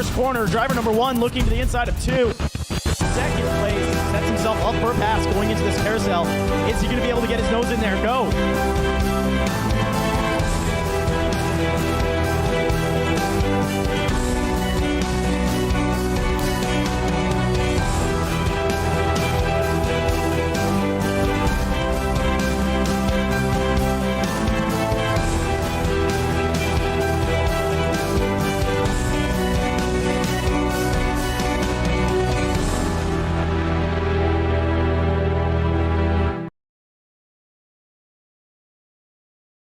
first corner. Driver number 1 looking to the inside of 2. Second place, sets himself up for a pass going into this carousel. Is he going to be able to get his nose in there? Go.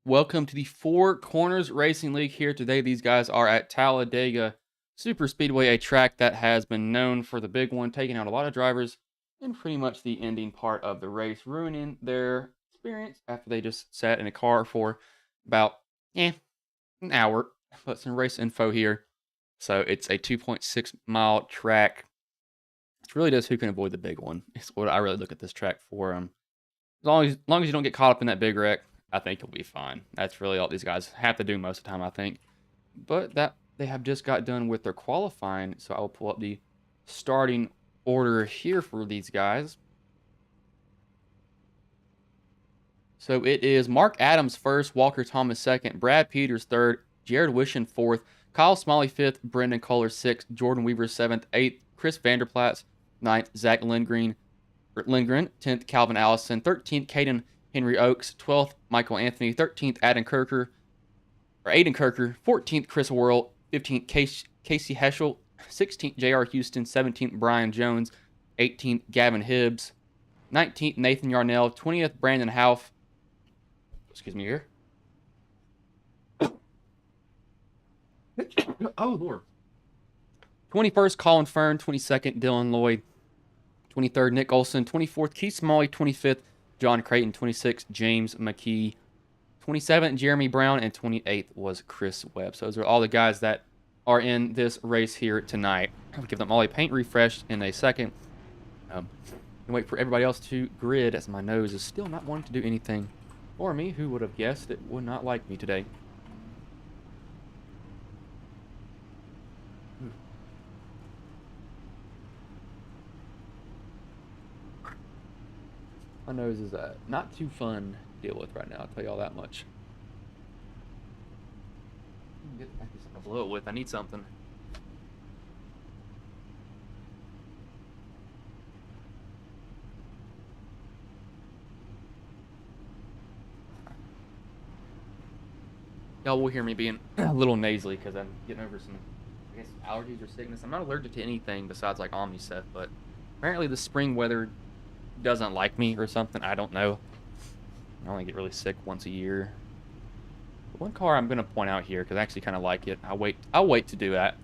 Welcome to the Four Corners Racing League here today. These guys are at Talladega Superspeedway, a track that has been known for the big one, taking out a lot of drivers in pretty much the ending part of the race, ruining their experience after they just sat in a car for about an hour. Put some race info here. So it's a 2.6 mile track. It's really just who can avoid the big one. It's what I really look at this track for. As long as you don't get caught up in that big wreck, I think you'll be fine. That's really all these guys have to do most of the time, I think. But that they have just got done with their qualifying, so I will pull up the starting order here for these guys. So it is Mark Adams first, Walker Thomas second, Brad Peters third, Jared Wishon fourth, Kyle Smalley fifth, Brendan Kohler sixth, Jordan Weaver seventh, eighth, Chris Vanderplatz ninth, Zach Lindgren 10th, Calvin Allison 13th, Caden Henry Oaks, 12th, Michael Anthony, 13th, Aiden Kirker, 14th, Chris Worrell, 15th, Casey Heschel, 16th, J.R. Houston, 17th, Brian Jones, 18th, Gavin Hibbs, 19th, Nathan Yarnell, 20th, Brandon Houff, excuse me here. Oh, Lord. 21st, Colin Fern, 22nd, Dylan Lloyd, 23rd, Nick Olson, 24th, Keith Smalley, 25th, John Creighton, 26th, James McKee, 27th, Jeremy Brown, and 28th was Chris Webb. So those are all the guys that are in this race here tonight. I'll give them all a paint refresh in a second. And wait for everybody else to grid, as my nose is still not wanting to do anything for me. Who would have guessed it would not like me today? My nose is not too fun to deal with right now, I'll tell you all that much. Get something to blow it with. I need something. Y'all will hear me being a little nasally because I'm getting over some, I guess, allergies or sickness. I'm not allergic to anything besides like Omnicef, but apparently the spring weather doesn't like me or something. I don't know. I only get really sick once a year. But one car I'm going to point out here because I actually kind of like it. I'll wait to do that.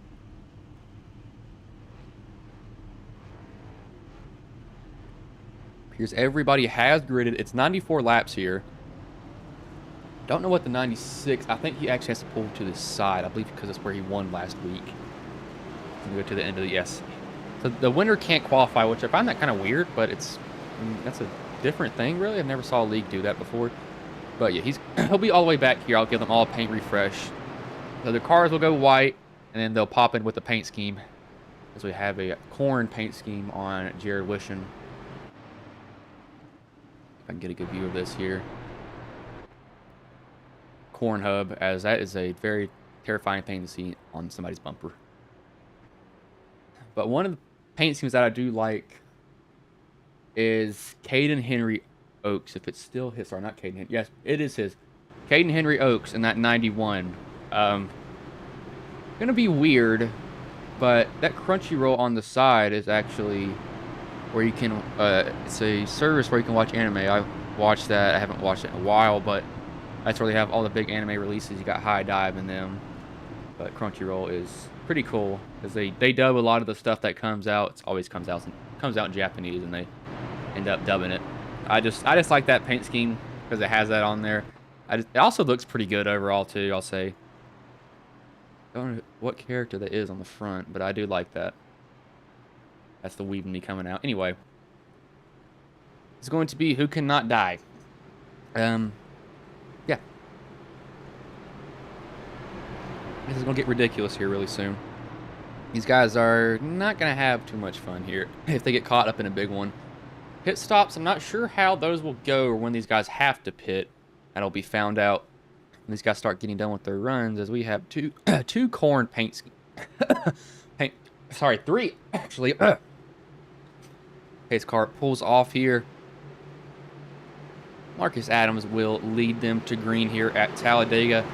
Here's everybody has gridded. It's 94 laps here. Don't know what the 96. I think he actually has to pull to the side. I believe because that's where he won last week. Go to the end of the yes. So the winner can't qualify, which I find that kind of weird, but that's a different thing, really. I've never saw a league do that before. But yeah, he'll be all the way back here. I'll give them all a paint refresh. So the cars will go white, and then they'll pop in with the paint scheme. As we have a corn paint scheme on Jared Wishon. If I can get a good view of this here. Corn hub, as that is a very terrifying thing to see on somebody's bumper. But one of the paint schemes that I do like is Caden Henry Oaks. If it's still his, sorry, not Caden Henry. Yes, it is his. Caden Henry Oaks in that 91. Gonna be weird, but that crunchy roll on the side is actually where you can, it's a service where you can watch anime. I watched that. I haven't watched it in a while, but that's where they have all the big anime releases. You got High Dive in them. But Crunchyroll is pretty cool because they dub a lot of the stuff that comes out. It always comes out in Japanese, and they end up dubbing it. I just like that paint scheme because it has that on there. It also looks pretty good overall too. I'll say. I don't know what character that is on the front, but I do like that. That's the weave in me coming out. Anyway, it's going to be Who Cannot Die. Yeah. This is going to get ridiculous here really soon. These guys are not going to have too much fun here if they get caught up in a big one. Pit stops, I'm not sure how those will go or when these guys have to pit. That'll be found out when these guys start getting done with their runs, as we have two corn paint three actually. Pace car pulls off here. Marcus Adams will lead them to green here at Talladega.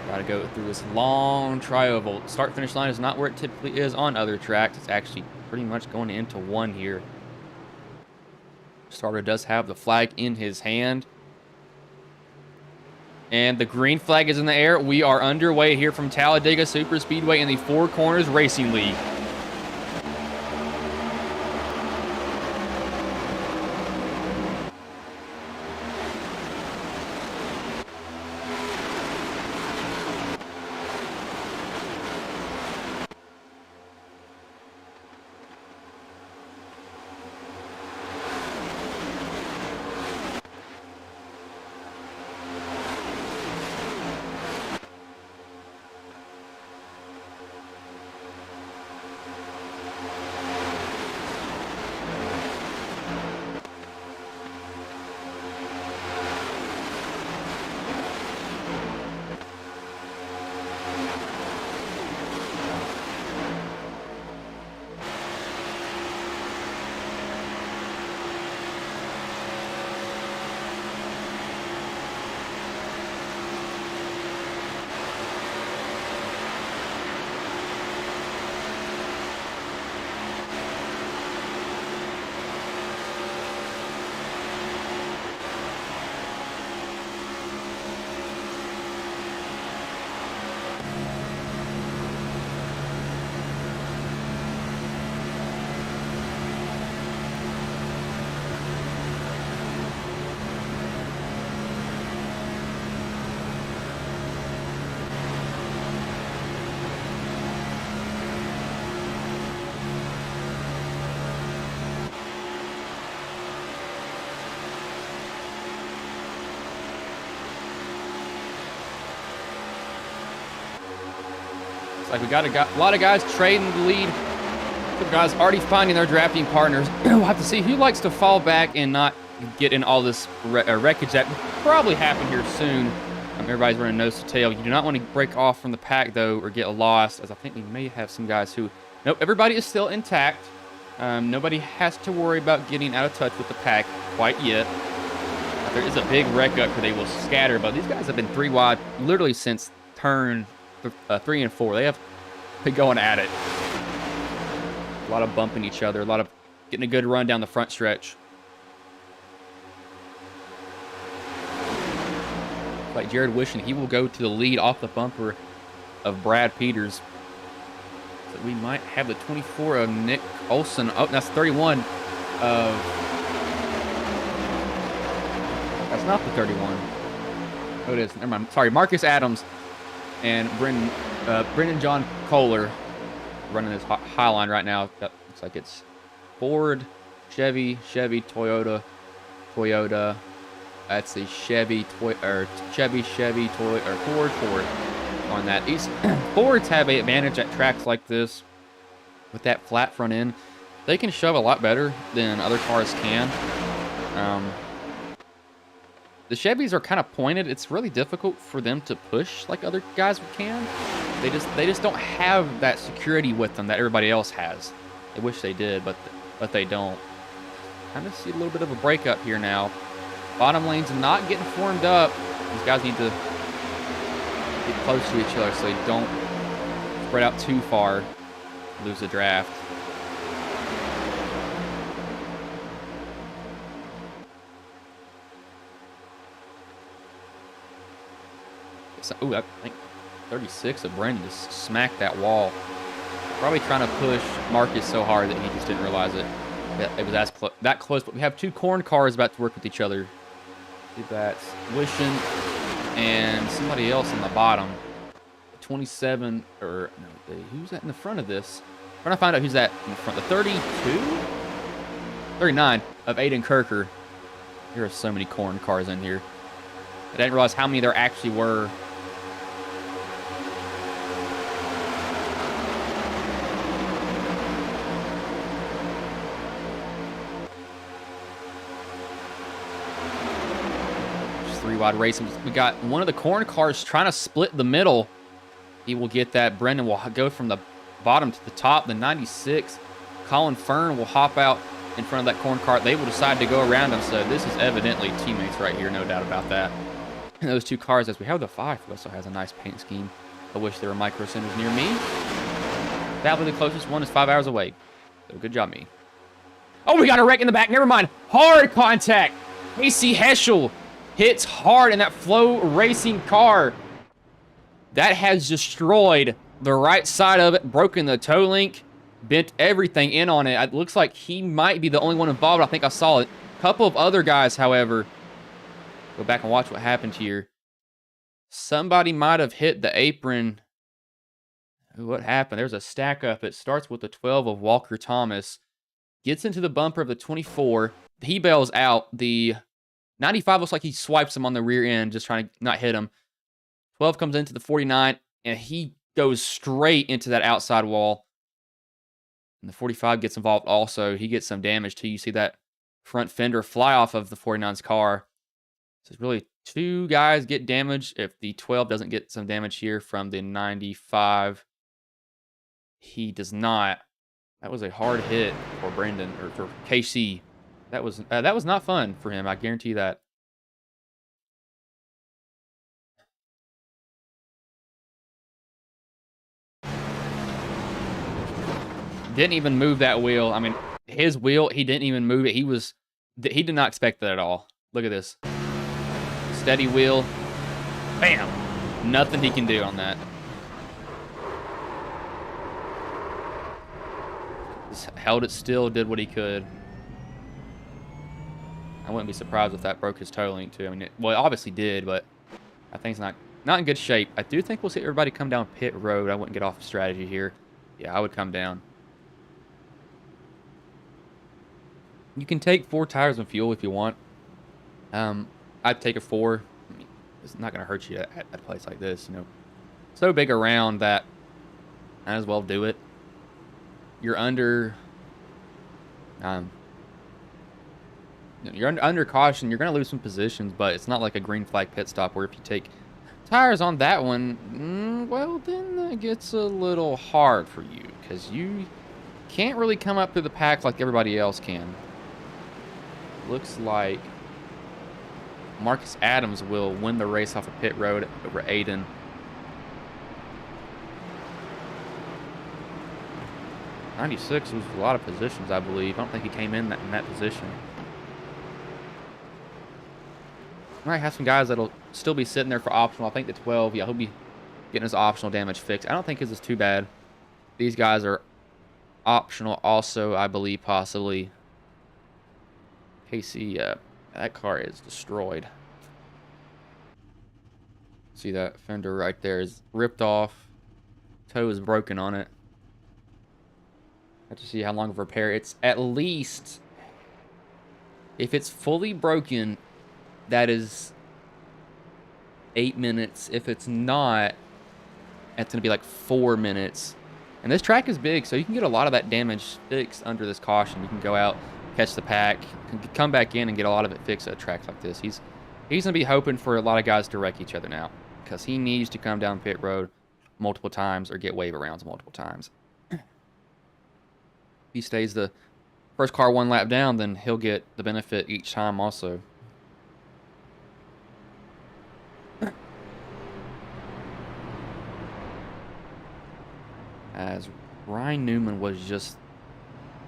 Got to go through this long tri-oval. Start-finish line is not where it typically is on other tracks. It's actually pretty much going into one here. Starter does have the flag in his hand. And the green flag is in the air. We are underway here from Talladega Superspeedway in the Four Corners Racing League. It's like we got a lot of guys trading the lead. Some guys already finding their drafting partners. We'll have to see who likes to fall back and not get in all this wreckage that will probably happen here soon. Everybody's running nose to tail. You do not want to break off from the pack, though, or get lost, as I think we may have some guys who... Nope, everybody is still intact. Nobody has to worry about getting out of touch with the pack quite yet. There is a big wreck up where they will scatter, but these guys have been 3 wide literally since turn 3 and 4. They have been going at it. A lot of bumping each other, a lot of getting a good run down the front stretch. Like Jared wishing he will go to the lead off the bumper of Brad Peters. So we might have the 24 of Nick Olson. Oh, that's 31 of... That's not the 31. Oh, it is. Never mind. Sorry, Marcus Adams and Brendan John Kohler running this high line right now. That looks like it's Ford, Chevy, Toyota. That's the Ford on that. These Fords have an advantage at tracks like this with that flat front end. They can shove a lot better than other cars can. The Chevys are kind of pointed. It's really difficult for them to push like other guys can. They just don't have that security with them that everybody else has. They wish they did, but they don't. Kind of see a little bit of a breakup here now. Bottom lane's not getting formed up. These guys need to get close to each other so they don't spread out too far, lose the draft. Ooh, I think 36 of Brendan just smacked that wall. Probably trying to push Marcus so hard that he just didn't realize it. It was that close, but we have 2 corn cars about to work with each other. See, that's Wishing and somebody else on the bottom. 27, or no, who's that in the front of this? I'm trying to find out who's that in the front. The 32? 39 of Aiden Kirker. There are so many corn cars in here. I didn't realize how many there actually were. 3-wide racing. We got one of the corn cars trying to split the middle. He will get that. Brendan will go from the bottom to the top. The 96, Colin Fern will hop out in front of that corn car. They will decide to go around him. So this is evidently teammates right here, no doubt about that. And those two cars, as we have the 5, who also has a nice paint scheme. I wish there were micro centers near me. That was the closest one is 5 hours away. So good job, me. Oh, we got a wreck in the back. Never mind. Hard contact. Casey Heschel hits hard in that Flow Racing car. That has destroyed the right side of it, broken the toe link, bent everything in on it. It looks like he might be the only one involved. I think I saw it. A couple of other guys, however, go back and watch what happened here. Somebody might have hit the apron. What happened? There's a stack up. It starts with the 12 of Walker Thomas. Gets into the bumper of the 24. He bails out. The 95 looks like he swipes him on the rear end, just trying to not hit him. 12 comes into the 49, and he goes straight into that outside wall. And the 45 gets involved also. He gets some damage too. You see that front fender fly off of the 49's car. So it's really 2 guys get damaged. If the 12 doesn't get some damage here from the 95, he does not. That was a hard hit for Brendan, or for KC. That was not fun for him, I guarantee that. Didn't even move that wheel. I mean, his wheel, he didn't even move it. He did not expect that at all. Look at this. Steady wheel. Bam! Nothing he can do on that. Just held it still, did what he could. I wouldn't be surprised if that broke his toe link too. I mean, well, it obviously did, but I think it's not in good shape. I do think we'll see everybody come down pit road. I wouldn't get off strategy here. Yeah, I would come down. You can take 4 tires and fuel if you want. I'd take a 4. I mean, it's not going to hurt you at a place like this, you know. So big around that might as well do it. You're under... you're under caution. You're going to lose some positions, but it's not like a green flag pit stop where if you take tires on that one, well, then that gets a little hard for you because you can't really come up through the pack like everybody else can. Looks like Marcus Adams will win the race off of pit road over Aiden. '96 was a lot of positions, I believe. I don't think he came in that position. Might have some guys that'll still be sitting there for optional. I think the 12, yeah, he'll be getting his optional damage fixed. I don't think his is too bad. These guys are optional also, I believe, possibly. KC, that car is destroyed. See that fender right there is ripped off. Toe is broken on it. Have to see how long of repair. It's at least, if it's fully broken, that is 8 minutes. If it's not, it's going to be like 4 minutes. And this track is big, so you can get a lot of that damage fixed under this caution. You can go out, catch the pack, come back in and get a lot of it fixed at a track like this. He's going to be hoping for a lot of guys to wreck each other now because he needs to come down pit road multiple times or get wave arounds multiple times. If he stays the first car 1 lap down, then he'll get the benefit each time also. As Ryan Newman was just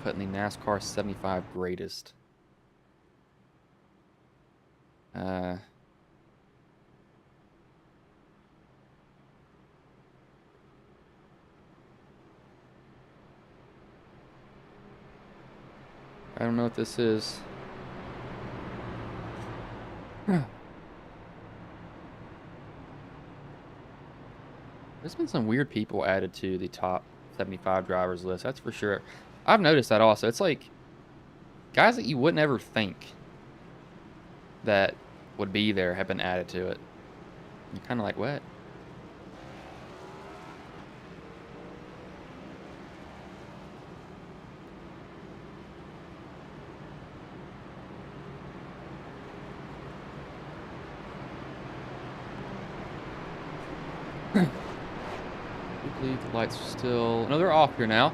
put in the NASCAR 75 greatest. I don't know what this is. There's been some weird people added to the top 75 drivers list, that's for sure. I've noticed that also. It's like guys that you wouldn't ever think that would be there have been added to it. You're kind of like, what? I believe the lights are still... No, they're off here now.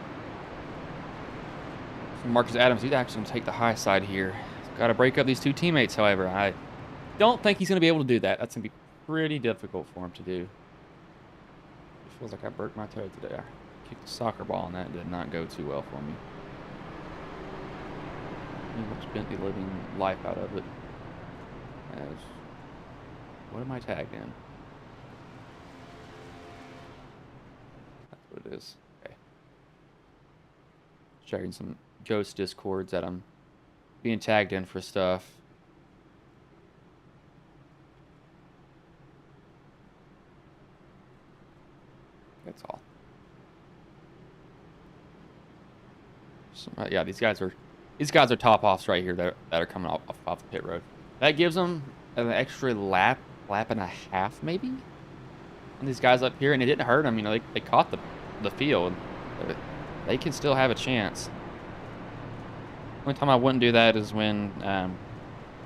So Marcus Adams, he's actually going to take the high side here. Got to break up these two teammates, however. I don't think he's going to be able to do that. That's going to be pretty difficult for him to do. It feels like I broke my toe today. I kicked a soccer ball, and that did not go too well for me. He looks Bentley living life out of it. As... What am I tagged in? That's what it is. Okay. Checking some ghost discords that I'm being tagged in for stuff. That's all. So, yeah, these guys are top offs right here that are coming off the pit road. That gives them an extra lap and a half maybe on these guys up here, and it didn't hurt them. You know, they caught the field. They can still have a chance. Only time I wouldn't do that is when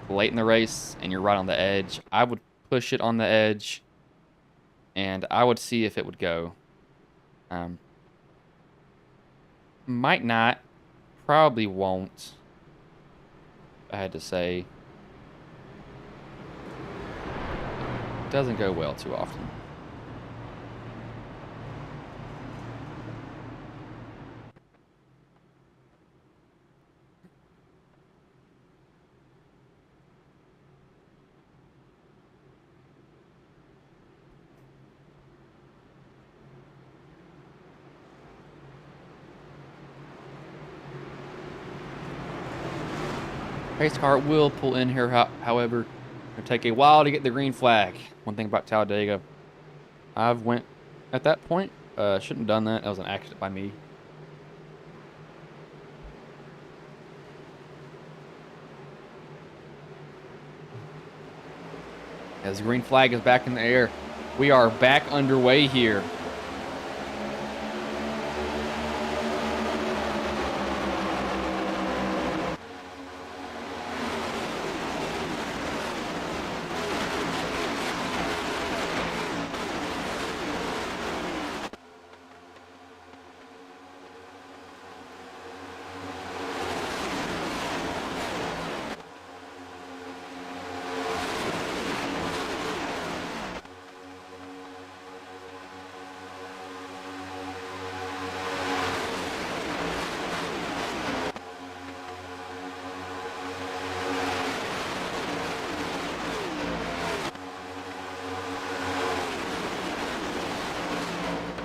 late in the race and you're right on the edge. I would push it on the edge, and I would see if it would go. Might not. Probably won't. I had to say. It doesn't go well too often. Pace car will pull in here, however. It'll take a while to get the green flag. One thing about Talladega, I've went at that point. Shouldn't have done that. That was an accident by me. As the green flag is back in the air, we are back underway here.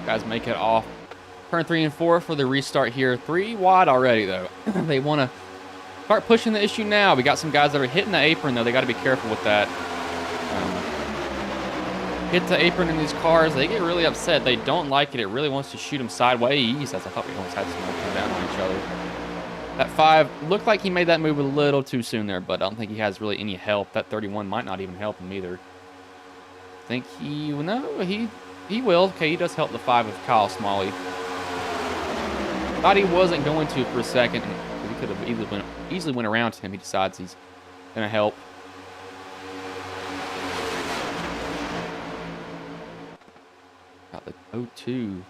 Guys make it off turn 3 and 4 for the restart here. 3 wide already, though. They want to start pushing the issue now. We got some guys that are hitting the apron, though. They got to be careful with that. Hit the apron in these cars. They get really upset. They don't like it. It really wants to shoot them sideways, as I thought we almost had someone come down on each other. That 5 looked like he made that move a little too soon there, but I don't think he has really any help. That 31 might not even help him either. I think he... No, he will. Okay, he does help the 5 of Kyle Smalley. Thought he wasn't going to for a second. He could have easily went around to him. He decides he's going to help. Got the 0-2.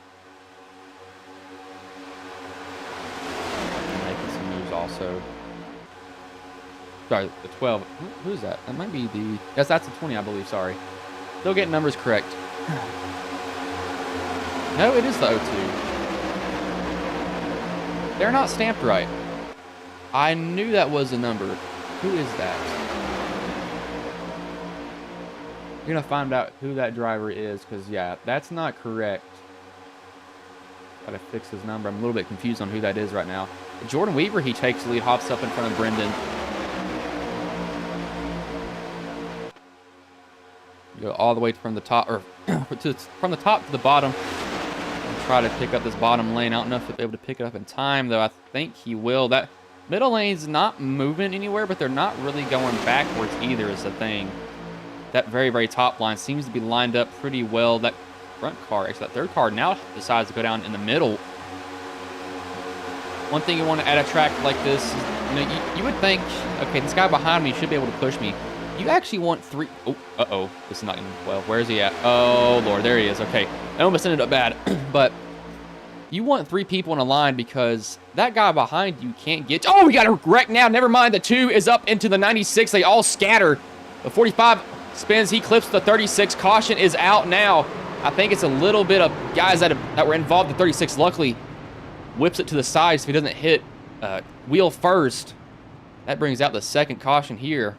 Making some moves also. Sorry, the 12. Who's that? That might be the... Yes, that's the 20, I believe. Sorry. Still getting numbers correct. No, it is the 0-2. They're not stamped right. I knew that was a number. Who is that? You're going to find out who that driver is, because, yeah, that's not correct. Got to fix his number. I'm a little bit confused on who that is right now. Jordan Weaver, he takes the lead, hops up in front of Brendan. Go all the way from the top, or from the top to the bottom. And try to pick up this bottom lane. I don't know if he'll be able to pick it up in time, though. I think he will. That middle lane's not moving anywhere, but they're not really going backwards either, is the thing. That very, very top line seems to be lined up pretty well. That front car, actually that third car, now decides to go down in the middle. One thing you want to add a track like this is, you know, you would think, okay, this guy behind me should be able to push me. You actually want 3. Oh, uh-oh. This is not going to well. Where is he at? Oh, Lord. There he is. Okay. That almost ended up bad. But you want 3 people in a line because that guy behind you can't get... Oh, we got a wreck now. Never mind. The 2 is up into the 96. They all scatter. The 45 spins. He clips the 36. Caution is out now. I think it's a little bit of guys that were involved in 36. Luckily, whips it to the side so he doesn't hit wheel first. That brings out the second caution here.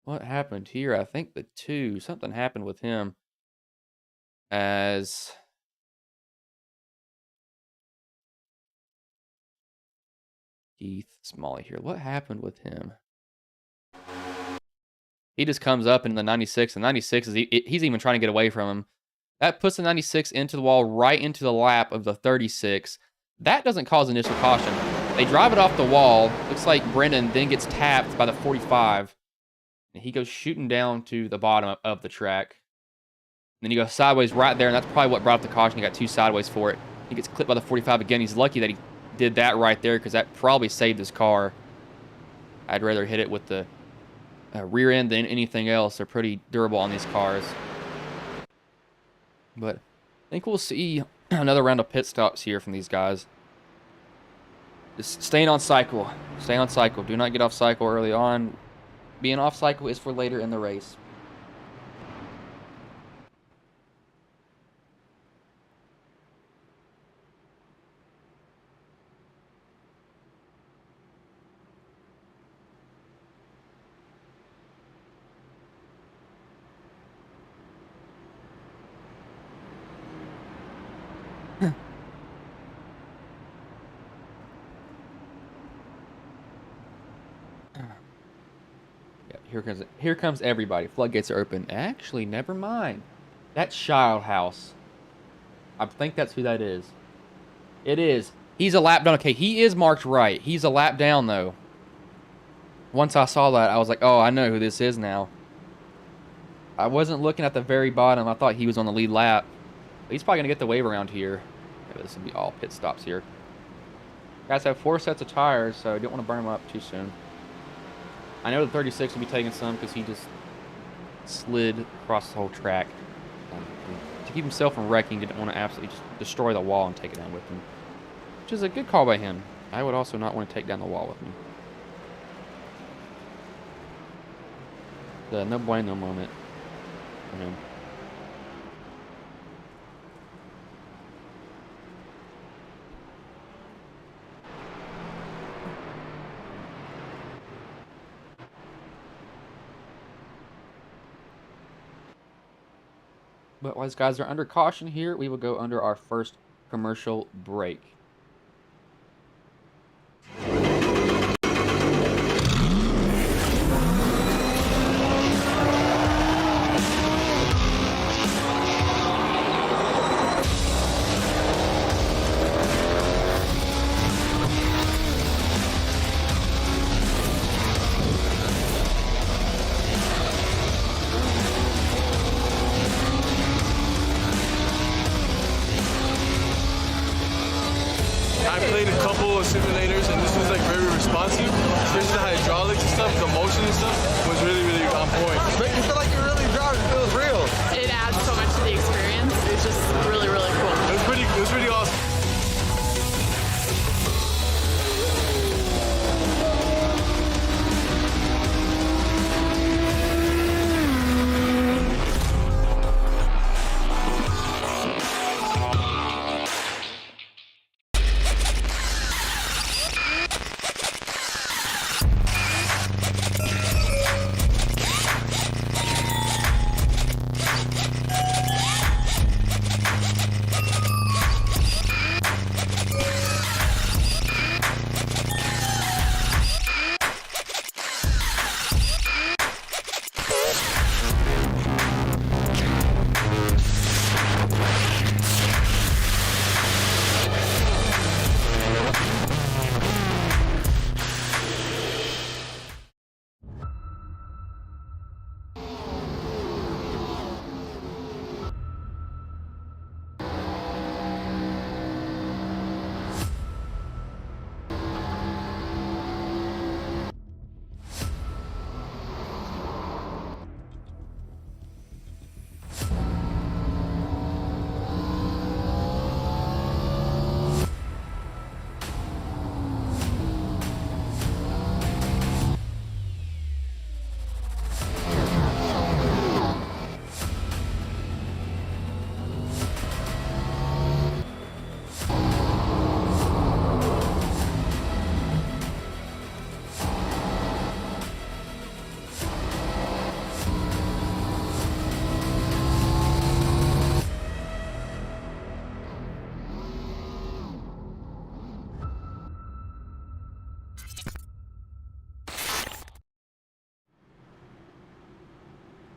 What happened here? I think the 2. Something happened with him. As... Keith Smalley here. What happened with him? He just comes up in the 96. The 96 is... He's even trying to get away from him. That puts the 96 into the wall, right into the lap of the 36. That doesn't cause initial caution. They drive it off the wall. Looks like Brendan then gets tapped by the 45. And he goes shooting down to the bottom of the track. And then he goes sideways right there, and that's probably what brought up the caution. He got 2 sideways for it. He gets clipped by the 45 again. He's lucky that he did that right there because that probably saved his car. I'd rather hit it with the rear end than anything else. They're pretty durable on these cars. But I think we'll see another round of pit stops here from these guys. Just staying on cycle. Stay on cycle. Do not get off cycle early on. Being off cycle is for later in the race. Here comes everybody. Floodgates are open. Actually, never mind. That's Child House. I think that's who that is. It is. He's a lap down. Okay, he is marked right. He's a lap down, though. Once I saw that, I was like, oh, I know who this is now. I wasn't looking at the very bottom. I thought he was on the lead lap. But he's probably going to get the wave around here. Yeah, this will be all pit stops here. Guys have 4 sets of tires, so I don't want to burn them up too soon. I know the 36 will be taking some because he just slid across the whole track. To keep himself from wrecking, didn't want to absolutely just destroy the wall and take it down with him. Which is a good call by him. I would also not want to take down the wall with me. The no bueno moment for him. But while these guys are under caution here, we will go under our first commercial break. I played a couple of simulators and this was like very responsive, especially the hydraulics and stuff, the motion and stuff was really, really on point. Make you feel like you're really driving, it feels real. It adds so much to the experience. It's just really, really cool. It was pretty awesome.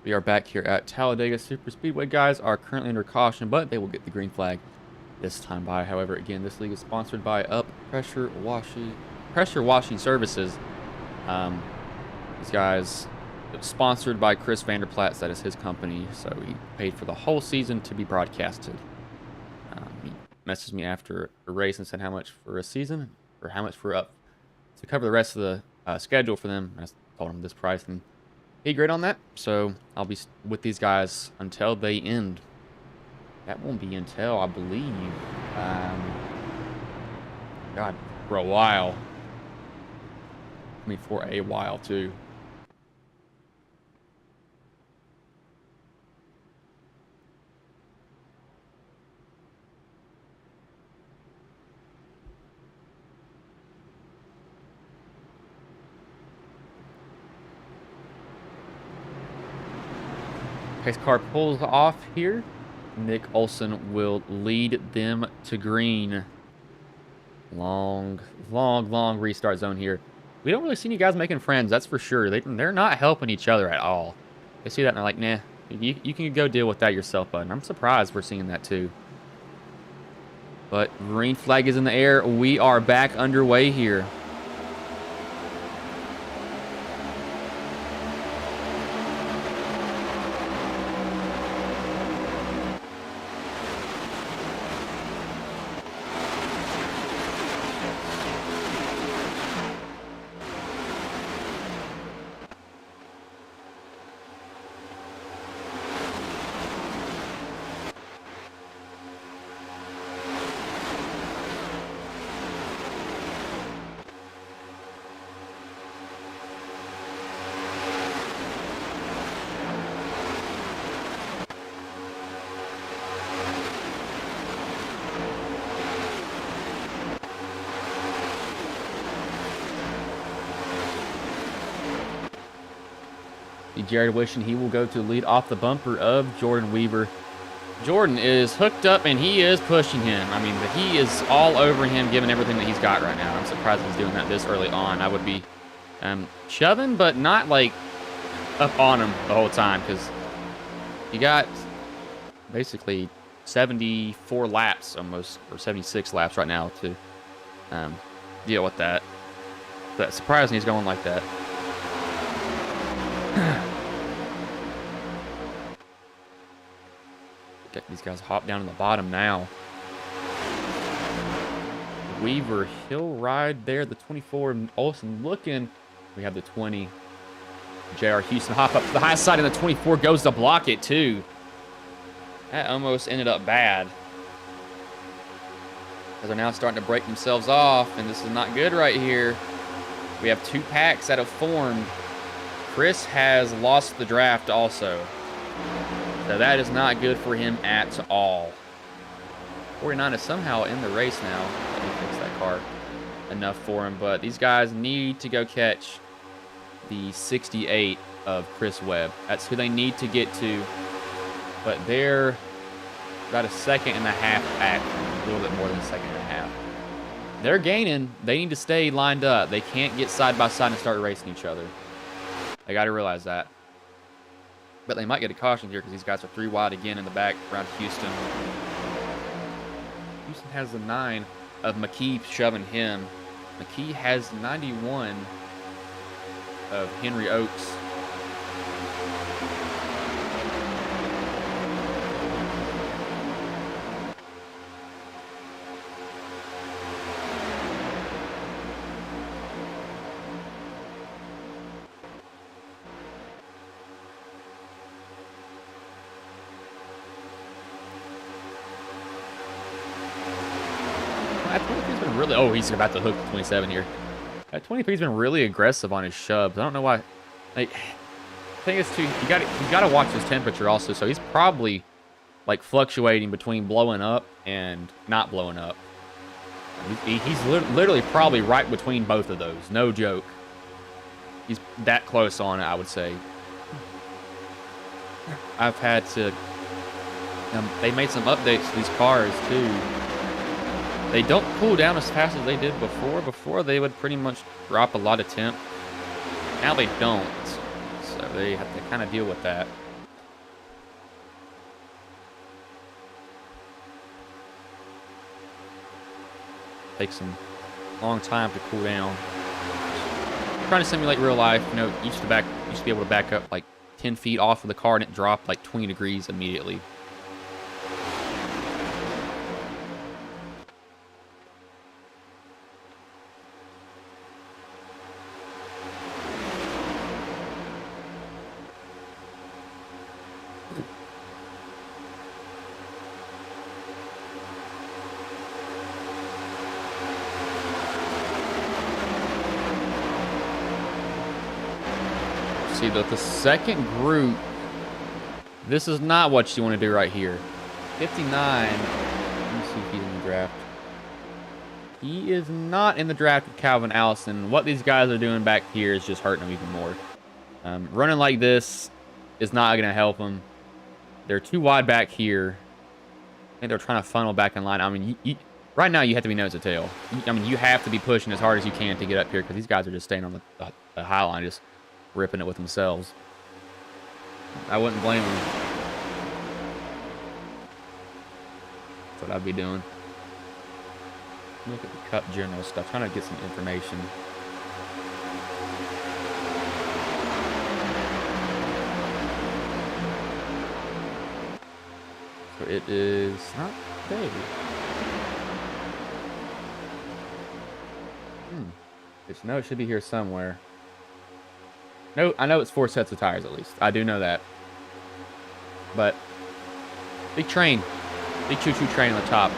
We are back here at Talladega Superspeedway. Guys are currently under caution, but they will get the green flag this time by. However, again, this league is sponsored by Up Pressure Washing Services. These guys sponsored by Chris Vanderplatz. That is his company, so he paid for the whole season to be broadcasted. He messaged me after a race and said how much for a season or how much for Up to cover the rest of the schedule for them. I told him this price, and he agreed on that. So I'll be with these guys until they end. That won't be until, I believe, God, for a while. I mean, for a while, too. Pace car pulls off here. Nick Olson will lead them to green. Long restart zone here. We don't really see you guys making friends, that's for sure. They're not helping each other at all. They see that and they're like, nah, you can go deal with that yourself, bud. And I'm surprised we're seeing that too. But green flag is in the air. We are back underway here. Jared wishing he will go to lead off the bumper of Jordan Weaver. Jordan is hooked up and he is pushing him. I mean, he is all over him, giving everything that he's got right now. I'm surprised he's doing that this early on. I would be shoving, but not like up on him the whole time, because you got basically 74 laps almost, or 76 laps right now to deal with that. But surprising he's going like that. These guys hop down to the bottom now. Weaver, he'll ride there. The 24, and Olsen looking. We have the 20. J.R. Houston hop up to the high side, and the 24 goes to block it too. That almost ended up bad. As they're now starting to break themselves off, and this is not good right here. We have two packs that have formed. Chris has lost the draft also. So that is not good for him at all. 49 is somehow in the race now. Let me fix that car. Enough for him. But these guys need to go catch the 68 of Chris Webb. That's who they need to get to. But they're about a second and a half back. A little bit more than a second and a half. They're gaining. They need to stay lined up. They can't get side by side and start racing each other. They got to realize that. But they might get a caution here because these guys are 3 wide again in the back around Houston. Houston has the 9 of McKee shoving him. McKee has 91 of Henry Oaks. Really, oh, he's about to hook the 27 here. That 23's been really aggressive on his shoves. I don't know why. Like, the thing is, too, you got to watch his temperature also. So he's probably like fluctuating between blowing up and not blowing up. He's literally probably right between both of those. No joke. He's that close on it, I would say. I've had to. They made some updates to these cars too. They don't cool down as fast as they did before. Before, they would pretty much drop a lot of temp. Now they don't. So they have to kind of deal with that. takes some long time to cool down. Trying to simulate real life, you know, used to be able to back up like 10 feet off of the car and it dropped like 20 degrees immediately. See, the second group, this is not what you want to do right here. 59, let me see if he's in the draft. He is not in the draft with Calvin Allison. What these guys are doing back here is just hurting them even more. Running like this is not going to help them. They're too wide back here. I think they're trying to funnel back in line. I mean, right now you have to be nose to tail. I mean, you have to be pushing as hard as you can to get up here because these guys are just staying on the high line, just ripping it with themselves. I wouldn't blame them. That's what I'd be doing. Look at the Cup General stuff, trying to get some information. So it is not today. No, it should be here somewhere. No, I know it's 4 sets of tires at least. I do know that. But big train. Big choo-choo train on the top.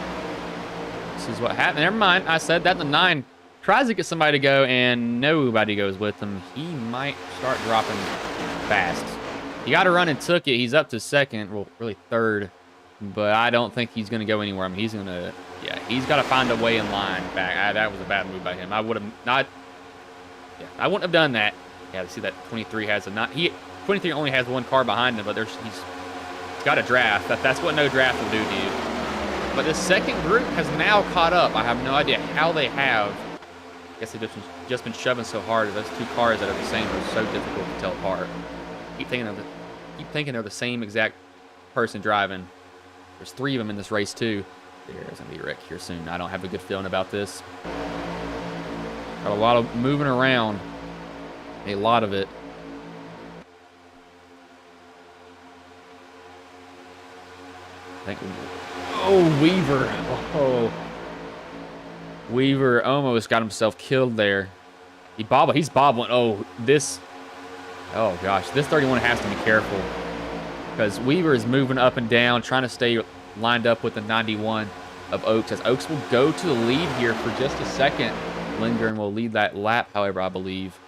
This is what happened. Never mind. I said that. The 9 tries to get somebody to go, and nobody goes with him. He might start dropping fast. He got a run and took it. He's up to second. Well, really third. But I don't think he's going to go anywhere. I mean, he's going to... Yeah, he's got to find a way in line back. That was a bad move by him. I would have not... Yeah, I wouldn't have done that. Yeah, see that 23 has a not. 23 only has 1 car behind him, but he's got a draft. That's what no draft will do to you. But the second group has now caught up. I have no idea how they have. I guess they've just been shoving so hard. Those 2 cars that are the same are so difficult to tell apart. Keep thinking they're the same exact person driving. There's 3 of them in this race too. There's gonna be a wreck here soon. I don't have a good feeling about this. Got a lot of moving around. A lot of it. Oh, Weaver. Oh. Weaver almost got himself killed there. He's bobbling. Oh, this. Oh, gosh. This 31 has to be careful. Because Weaver is moving up and down, trying to stay lined up with the 91 of Oaks. As Oaks will go to the lead here for just a second. Lindgren will lead that lap, however, I believe.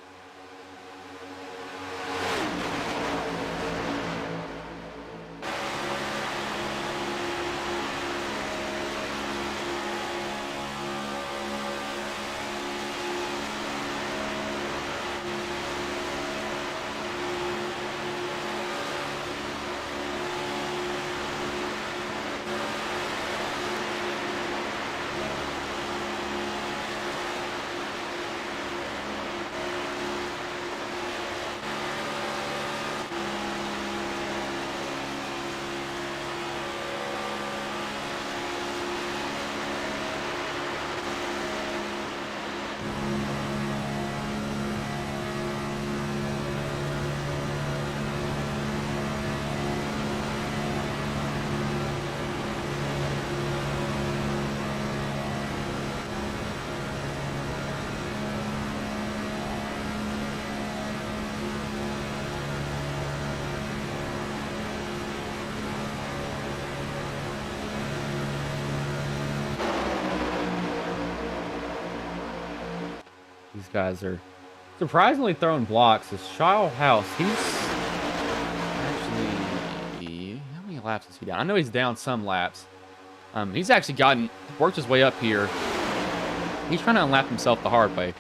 These guys are surprisingly throwing blocks. This Shile House, he's actually... How many laps is he down? I know he's down some laps. He's actually worked his way up here. He's trying to unlap himself the hard way.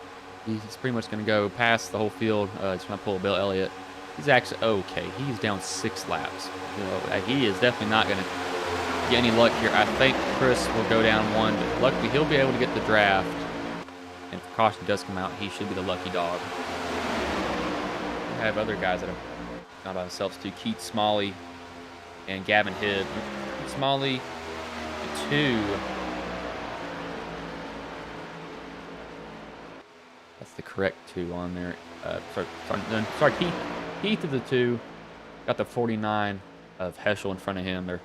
He's pretty much going to go past the whole field. He's trying to pull a Bill Elliott. He's actually okay. He's down 6 laps. You know, he is definitely not going to get any luck here. I think Chris will go down 1, but luckily he'll be able to get the draft. And if caution does come out, he should be the lucky dog. We have other guys that have gone by themselves too. Keith Smalley and Gavin Hibb. Keith Smalley, 2. the correct 2 on there. Sorry, Keith is the 2. Got the 49 of Heschel in front of him. They're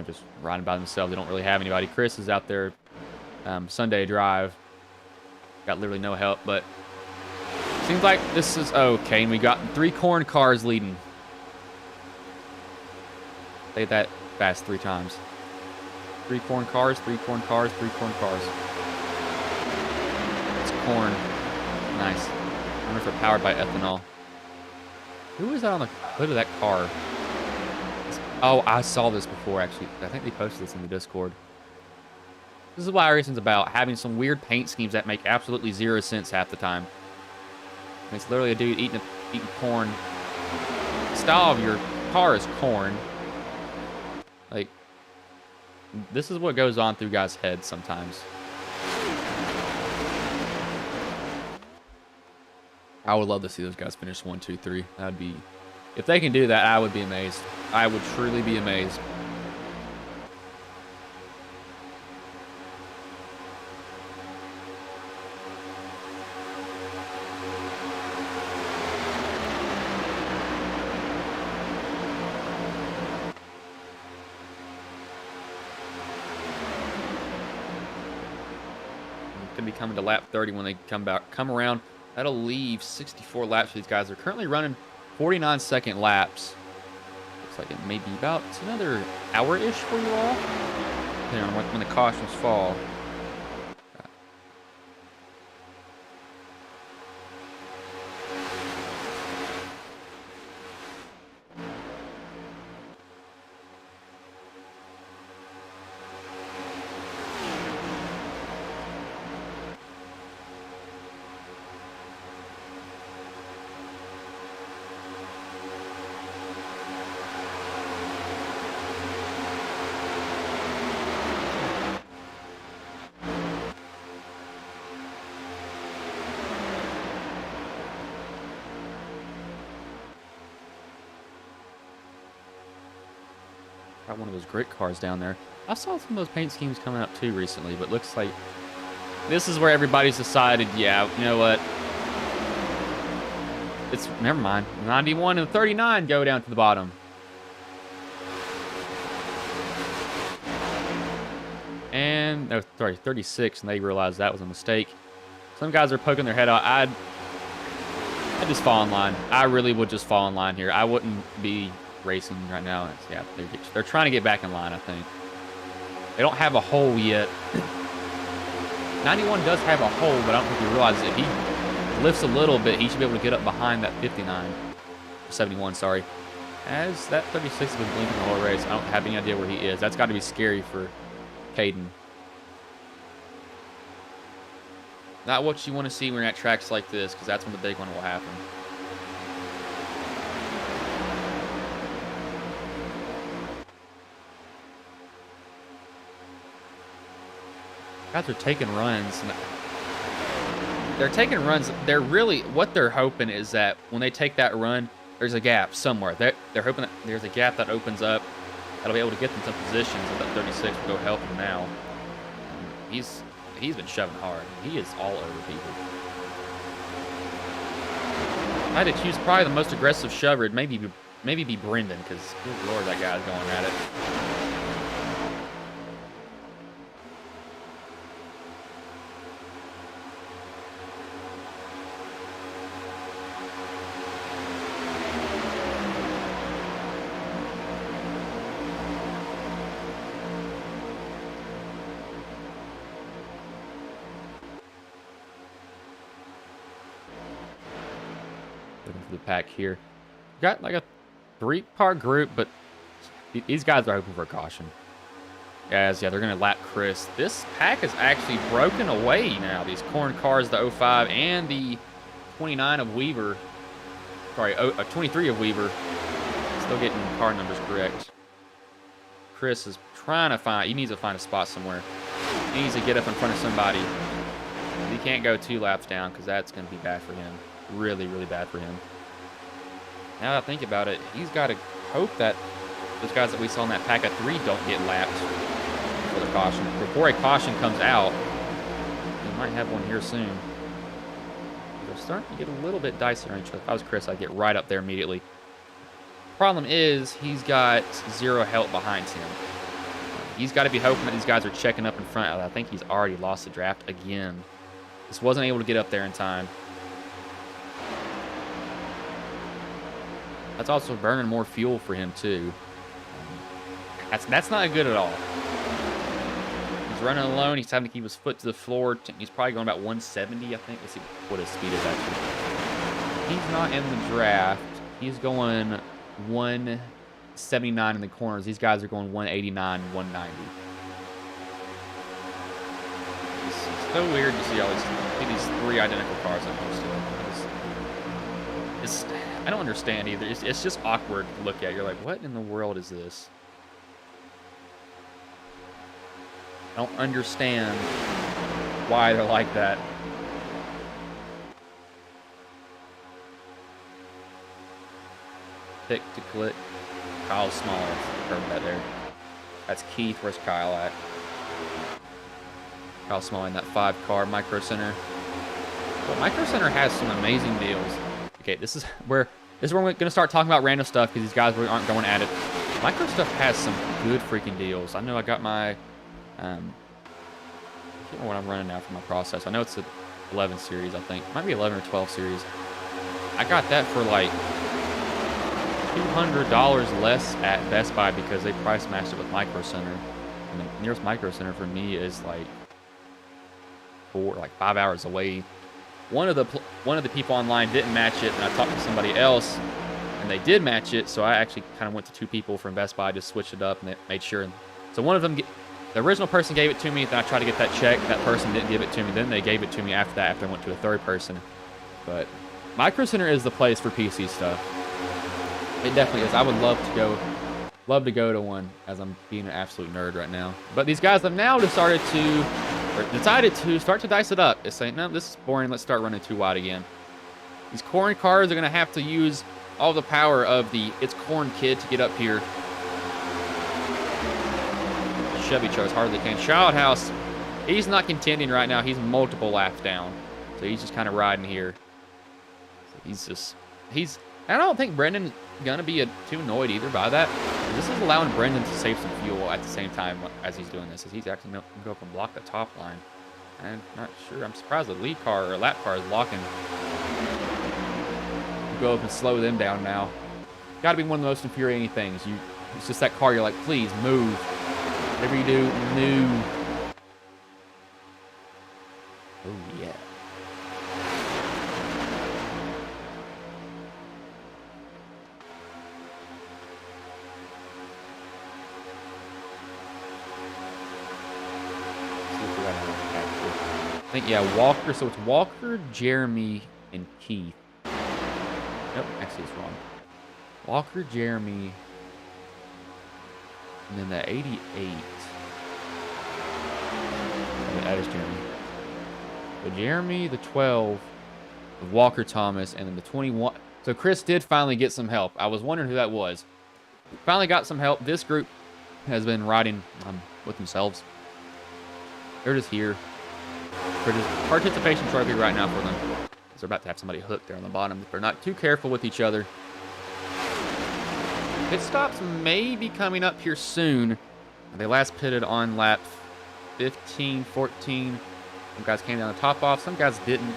just riding by themselves. They don't really have anybody. Chris is out there Sunday drive. Got literally no help, but seems like this is okay. And we got 3 corn cars leading. Say that fast 3 times. 3 corn cars, 3 corn cars, 3 corn cars. It's corn. Nice. I wonder if they're powered by ethanol. Who is that on the hood of that car? Oh, I saw this before, actually. I think they posted this in the Discord. This is why racing's about, having some weird paint schemes that make absolutely 0 sense half the time. And it's literally a dude eating corn. The style of your car is corn. Like, this is what goes on through guys' heads sometimes. I would love to see those guys finish 1, 2, 3. That would be, if they can do that, I would be amazed. I would truly be amazed. Going to be coming to lap 30 when they come around. That'll leave 64 laps for these guys. They're currently running 49-second laps. Looks like it may be about another hour-ish for you all. Depending on when the cautions fall. Got one of those grit cars down there. I saw some of those paint schemes coming up too recently, but looks like this is where everybody's decided, yeah, you know what? It's, never mind. 91 and 39 go down to the bottom. And, no, sorry, 36, and they realized that was a mistake. Some guys are poking their head out. I'd just fall in line. I really would just fall in line here. I wouldn't be racing right now. Yeah, they're trying to get back in line, I think. They don't have a hole yet. 91 does have a hole, but I don't think he realizes if he lifts a little bit, he should be able to get up behind that 59. 71, sorry. As that 36 has been blinking the whole race, I don't have any idea where he is. That's got to be scary for Caden. Not what you want to see when you're at tracks like this, because that's when the big one will happen. Guys are taking runs. They're taking runs. They're really, what they're hoping is that when they take that run, there's a gap somewhere. They're hoping that there's a gap that opens up that'll be able to get them some positions, and that 36 will go help him now. He's been shoving hard. He is all over people. If I had to choose probably the most aggressive shover, it'd maybe be Brendan, because good lord, that guy's going at it. Looking for the pack here. Got like a 3-car group, but these guys are hoping for a caution. Guys, yeah, they're going to lap Chris. This pack is actually broken away now. These corn cars, the 05 and the 29 of Weaver. Sorry, 23 of Weaver. Still getting car numbers correct. Chris is trying to find, he needs to find a spot somewhere. He needs to get up in front of somebody. He can't go 2 laps down because that's going to be bad for him. Really, really bad for him. Now that I think about it, he's got to hope that those guys that we saw in that pack of 3 don't get lapped for the caution. Before a caution comes out, we might have one here soon. They're starting to get a little bit dicey on each other. If I was Chris, I'd get right up there immediately. Problem is, he's got 0 help behind him. He's got to be hoping that these guys are checking up in front. I think he's already lost the draft again. Just wasn't able to get up there in time. That's also burning more fuel for him, too. That's not good at all. He's running alone. He's having to keep his foot to the floor. He's probably going about 170, I think. Let's see what his speed is, actually. He's not in the draft. He's going 179 in the corners. These guys are going 189, 190. It's so weird to see all these 3 identical cars almost. I don't understand either. It's just awkward to look at. You're like, what in the world is this? I don't understand why they're like that. Pick to click. Kyle Small. Heard that there. That's Keith. Where's Kyle at? Kyle Small in that 5-car Micro Center. Well, Micro Center has some amazing deals. Okay, this is where we're going to start talking about random stuff because these guys really aren't going at it. Micro stuff has some good freaking deals. I know I got my, I can't remember what I'm running now for my process. I know it's a 11 series, I think. It might be 11 or 12 series. I got that for like $200 less at Best Buy because they price matched it with Micro Center. And the nearest Micro Center for me is like 5 hours away. One of the people online didn't match it, and I talked to somebody else, and they did match it. So I actually kind of went to 2 people from Best Buy, just switched it up, and they made sure. So one of them, the original person gave it to me. Then I tried to get that check. That person didn't give it to me. Then they gave it to me after that. After I went to a 3rd person. But Micro Center is the place for PC stuff. It definitely is. I would love to go to one, as I'm being an absolute nerd right now. But these guys have now decided to start to dice it up. It's saying, no, this is boring. Let's start running 2 wide again. These corn cars are going to have to use all the power of the It's Corn kid to get up here. Chevy chose hardly can. Childhouse, he's not contending right now. He's multiple laps down. So he's just kind of riding here. So I don't think Brendan's going to be too annoyed either by that. This is allowing Brendan to save some fuel at the same time as he's doing this. As he's actually going to go up and block the top line. I'm not sure. I'm surprised the lead car or lap car is blocking. Go up and slow them down now. Got to be one of the most infuriating things. It's just that car. You're like, please move. Whatever you do, move. Oh yeah. I think, yeah, Walker. So it's Walker, Jeremy, and Keith. Nope, actually it's wrong. Walker, Jeremy, and then the 88. Yeah, that is Jeremy. So Jeremy, the 12, Walker Thomas, and then the 21. So Chris did finally get some help. I was wondering who that was. Finally got some help. This group has been riding with themselves. They're just here. For just participation trophy right now for them. They're about to have somebody hooked there on the bottom. If they're not too careful with each other. Pit stops may be coming up here soon. They last pitted on lap 15, 14. Some guys came down the top off. Some guys didn't.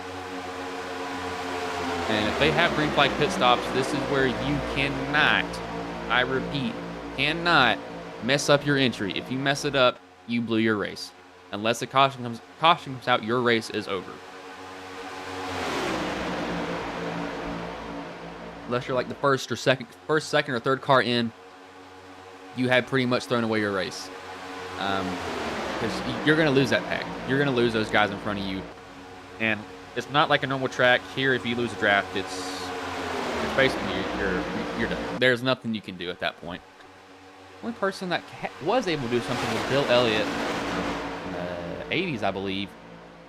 And if they have green flag pit stops, this is where you cannot, I repeat, cannot mess up your entry. If you mess it up, you blew your race. Unless the caution comes out, your race is over. Unless you're like the first, second, or third car in, you have pretty much thrown away your race. Because you're going to lose that pack. You're going to lose those guys in front of you. And it's not like a normal track. Here, if you lose a draft, it's basically you're done. There's nothing you can do at that point. The only person that was able to do something was Bill Elliott. 80s, I believe,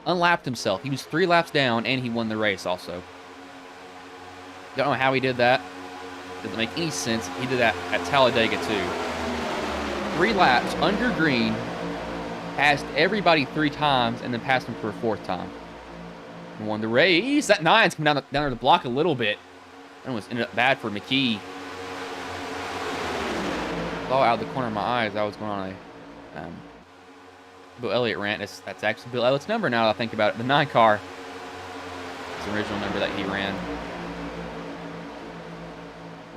unlapped himself. He was 3 laps down, and he won the race also. Don't know how he did that. Doesn't make any sense. He did that at Talladega, too. 3 laps, under green, passed everybody 3 times, and then passed him for a 4th time. Won the race. That 9's coming down there the block a little bit. That almost ended up bad for McKee. Saw out of the corner of my eyes I was going on a Bill Elliott rant. That's actually Bill Elliott's number now that I think about it. The 9 car. It's the original number that he ran.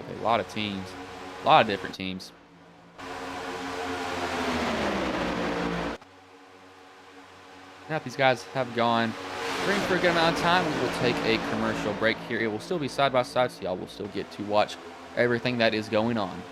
Okay, a lot of teams. A lot of different teams. Now these guys have gone green for a good amount of time. We will take a commercial break here. It will still be side by side, so y'all will still get to watch everything that is going on.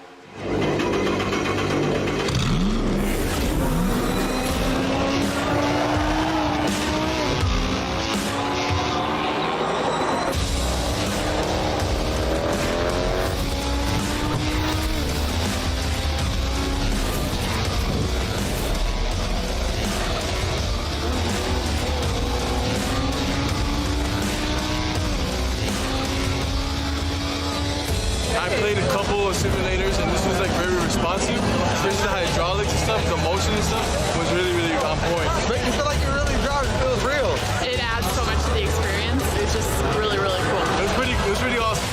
I played a couple of simulators and this was like very responsive, especially the hydraulics and stuff, the motion and stuff was really, really on point. Make you feel like you're really driving. It feels real. It adds so much to the experience. It's just really, really cool. It was pretty awesome.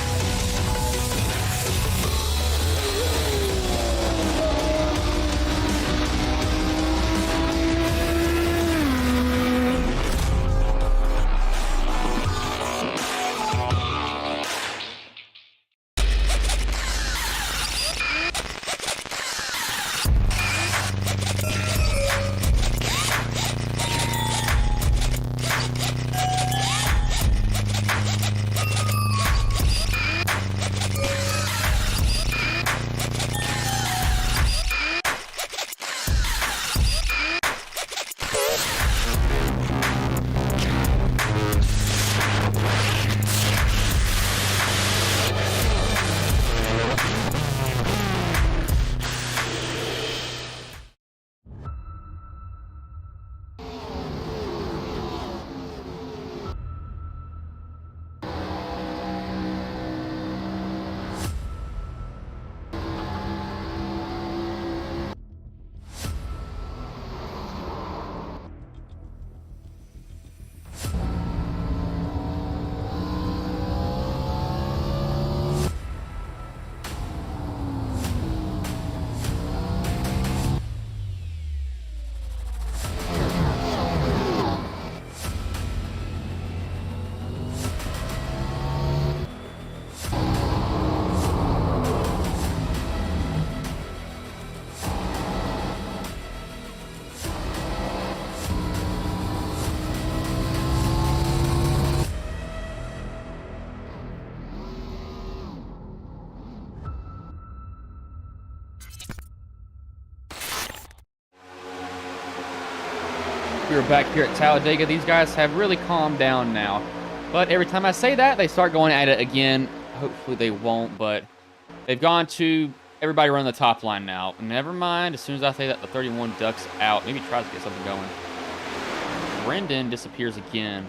We are back here at Talladega. These guys have really calmed down now. But every time I say that, they start going at it again. Hopefully they won't, but they've gone to everybody run the top line now. Never mind, as soon as I say that, the 31 ducks out. Maybe tries to get something going. Brendan disappears again.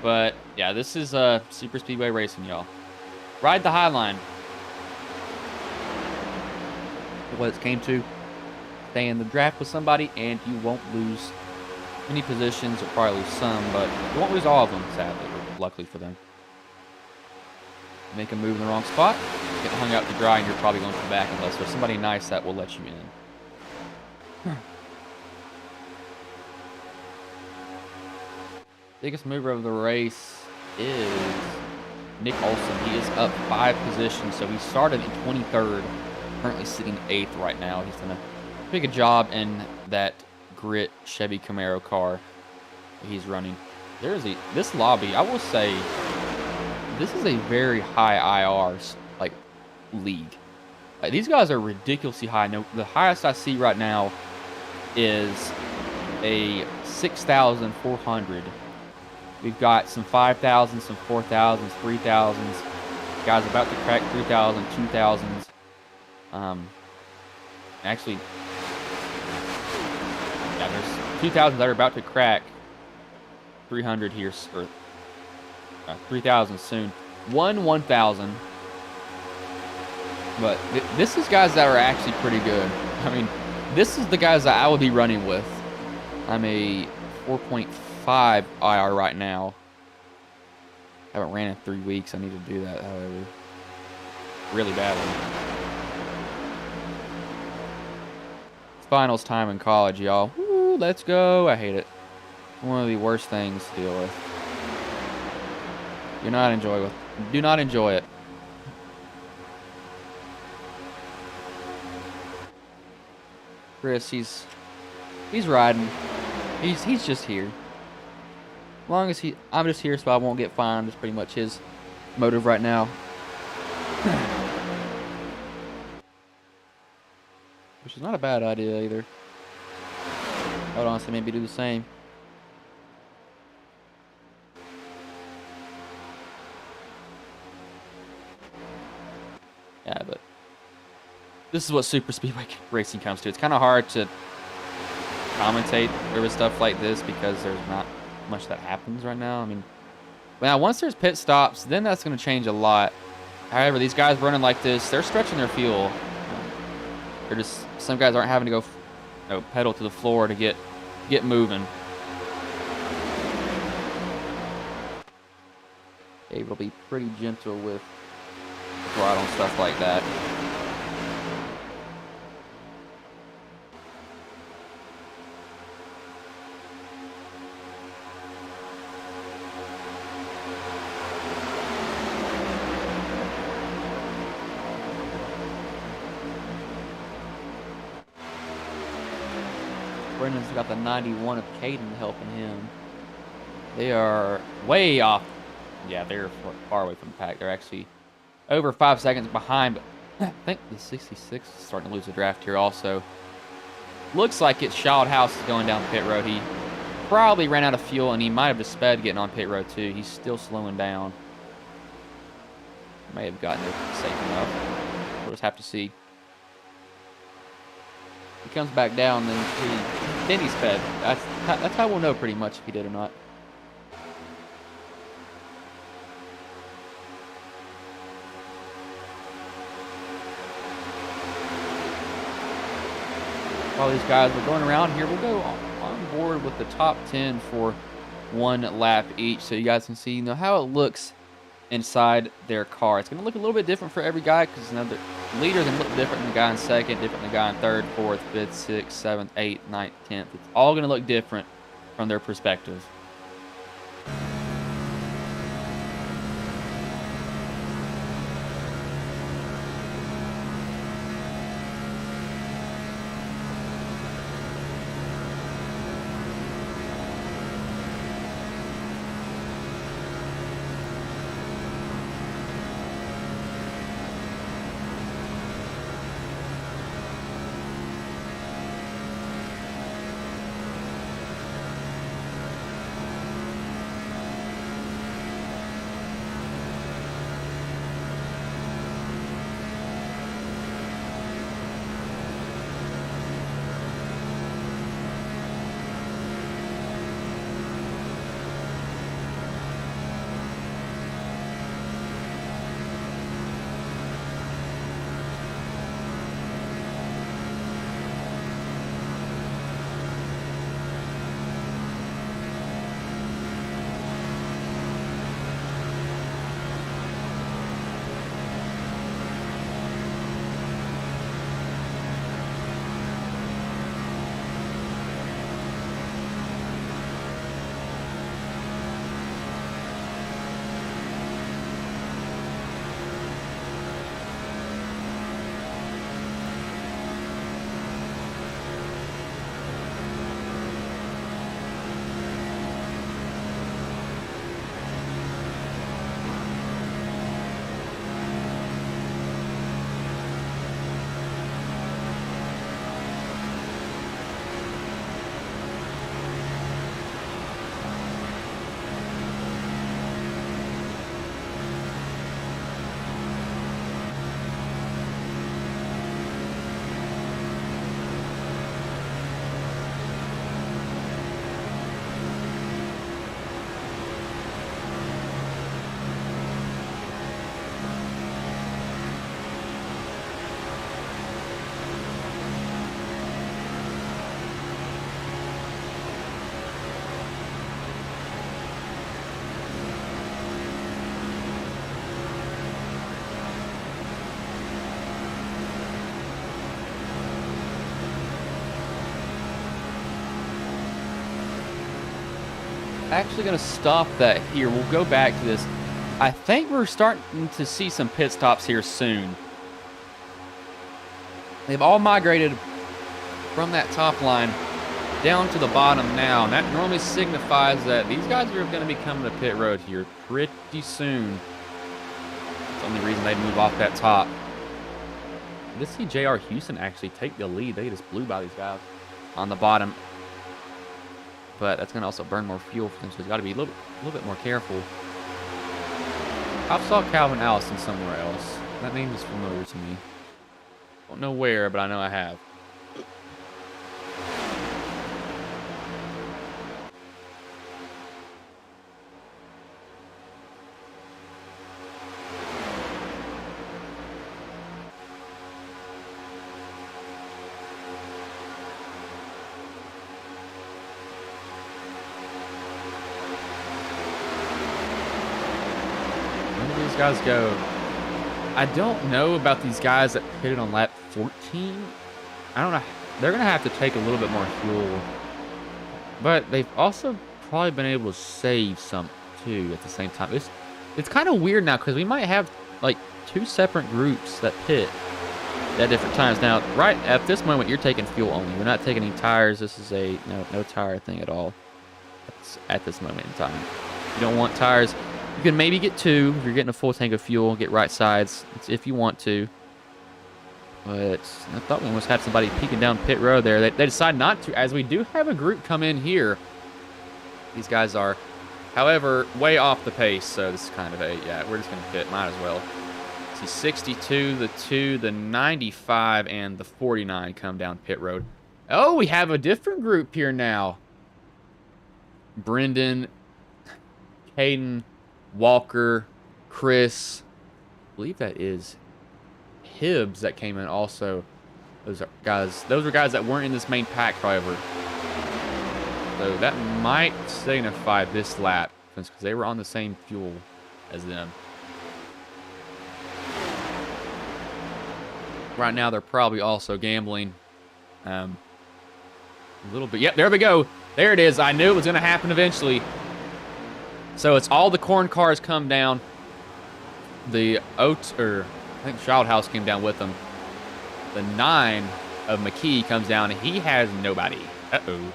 But, yeah, this is Super Speedway racing, y'all. Ride the high line. What it came to. Stay in the draft with somebody, and you won't lose many positions, or probably lose some, but you won't lose all of them, sadly, or luckily for them. Make a move in the wrong spot, get hung out to dry, and you're probably going to come back unless there's somebody nice that will let you in. Biggest mover of the race is Nick Olson. He is up 5 positions, so he started in 23rd, currently sitting 8th right now. He's done a pretty good job in that grit Chevy Camaro car that he's running. This lobby, I will say, this is a very high IR like league. Like, these guys are ridiculously high. No, the highest I see right now is a 6,400. We've got some 5,000, some 4,000s, 3,000s. Guys about to crack 3,000, 2,000s. Actually, yeah, there's 2,000 that are about to crack 300 here, or 3,000 soon. 1,000. But this is guys that are actually pretty good. I mean, this is the guys that I would be running with. I'm a 4.5 IR right now. Haven't ran in 3 weeks. I need to do that, however. Really badly. Finals time in college, y'all. Woo, let's go. I hate it. One of the worst things to deal with. Do not enjoy it. Chris, he's riding. He's just here. As long as I'm just here so I won't get fined. That's pretty much his motive right now. Which is not a bad idea either. I would honestly maybe do the same. Yeah, but this is what super speedway racing comes to. It's kind of hard to commentate over stuff like this because there's not much that happens right now. I mean, now once there's pit stops, then that's going to change a lot. However, these guys running like this, they're stretching their fuel. They're just, some guys aren't having to go pedal to the floor to get moving. Dave will be pretty gentle with the throttle and stuff like that. Brendan's got the 91 of Caden helping him. They are way off. Yeah, they're far away from the pack. They're actually over 5 seconds behind, but I think the 66 is starting to lose the draft here also. Looks like it's Child House is going down pit road. He probably ran out of fuel, and he might have just sped getting on pit road too. He's still slowing down. May have gotten there safe enough. We'll just have to see. He comes back down, then he sped. That's how we'll know pretty much if he did or not. While these guys are going around here, we'll go on board with the top 10 for one lap each, so you guys can see how it looks inside their car. It's going to look a little bit different for every guy because the leader can look different than the guy in second, different than the guy in third, fourth, fifth, sixth, seventh, eighth, ninth, 10th. It's all going to look different from their perspective. actually going to stop that here. We'll go back to this. I think we're starting to see some pit stops here soon. They've all migrated from that top line down to the bottom now, and that normally signifies that these guys are going to be coming to pit road here pretty soon. That's the only reason they move off that top. Let's see J.R. Houston actually take the lead. They just blew by these guys on the bottom. But that's going to also burn more fuel for them, so he's got to be a little bit more careful. I saw Calvin Allison somewhere else. That name is familiar to me. Don't know where, but I know I have. Guys go. I don't know about these guys that pitted on lap 14. I don't know. They're going to have to take a little bit more fuel. But they've also probably been able to save some, too, at the same time. It's kind of weird now because we might have, like, 2 separate groups that pit at different times. Now, right at this moment, you're taking fuel only. We're not taking any tires. This is a no tire thing at all at this moment in time. You don't want tires. You can maybe get 2 if you're getting a full tank of fuel. Get right sides if you want to. But I thought we almost had somebody peeking down pit road there. They decided not to, as we do have a group come in here. These guys are, however, way off the pace. So this is kind of yeah, we're just going to pit. Might as well. See 62, the 2, the 95, and the 49 come down pit road. Oh, we have a different group here now. Brendan, Caden, Walker, Chris, I believe that is Hibbs that came in also. Those are guys that weren't in this main pack, however. So that might signify this lap, because they were on the same fuel as them. Right now, they're probably also gambling a little bit. Yep, there we go. There it is. I knew it was going to happen eventually. So it's all the corn cars come down. The Oats, or I think Childhouse came down with them. The 9 of McKee comes down, and he has nobody. Uh-oh.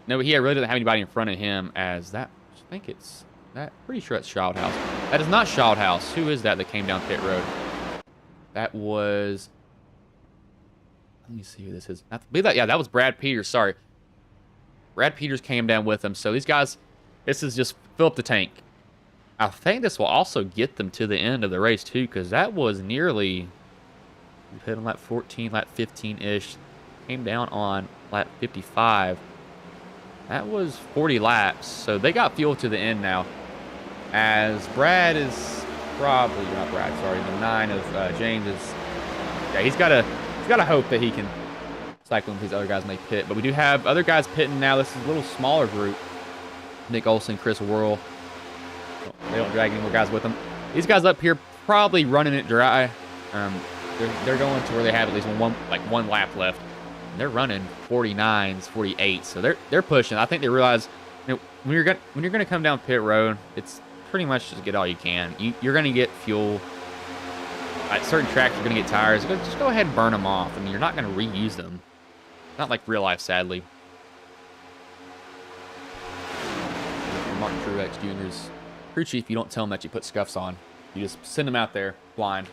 No, he really doesn't have anybody in front of him as that. I think it's that. Pretty sure it's Childhouse. That is not Childhouse. Who is that came down pit road? That was. Let me see who this is. I believe that. Yeah, that was Brad Peters. Sorry. Brad Peters came down with them. So these guys. This is just fill up the tank. I think this will also get them to the end of the race, too, because that was nearly... We hit on lap 14, lap 15-ish. Came down on lap 55. That was 40 laps, so they got fuel to the end now. As Brad is probably... Not Brad, sorry. The 9 of James is... Yeah, he's got to hope that he can cycle with these other guys when they pit. But we do have other guys pitting now. This is a little smaller group. Nick Olson, Chris Worrell. They don't drag any more guys with them. These guys up here probably running it dry. They're going to where they have at least one lap left. And they're running 49s, 48s, so they're pushing. I think they realize, when you're gonna come down pit road, it's pretty much just get all you can. You're gonna get fuel. At certain tracks, you're gonna get tires. Just go ahead and burn them off. I mean, you're not gonna reuse them. Not like real life, sadly. Mark Truex Jr.'s crew chief, you don't tell him that you put scuffs on. You just send them out there blind.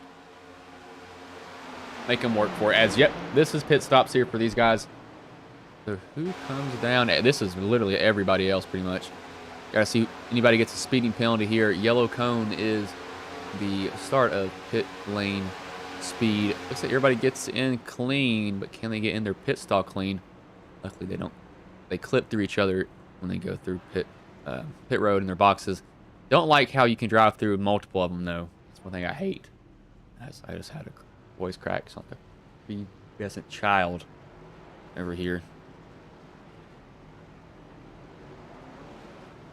Make them work for it. As yep, this is pit stops here for these guys. So who comes down? This is literally everybody else pretty much. Gotta see if anybody gets a speeding penalty here. Yellow cone is the start of pit lane speed. Looks like everybody gets in clean, but can they get in their pit stall clean? Luckily they don't. They clip through each other when they go through pit road in their boxes. Don't like how you can drive through multiple of them, though. That's one thing I hate. I just had a voice crack. Something. Pubescent child over here.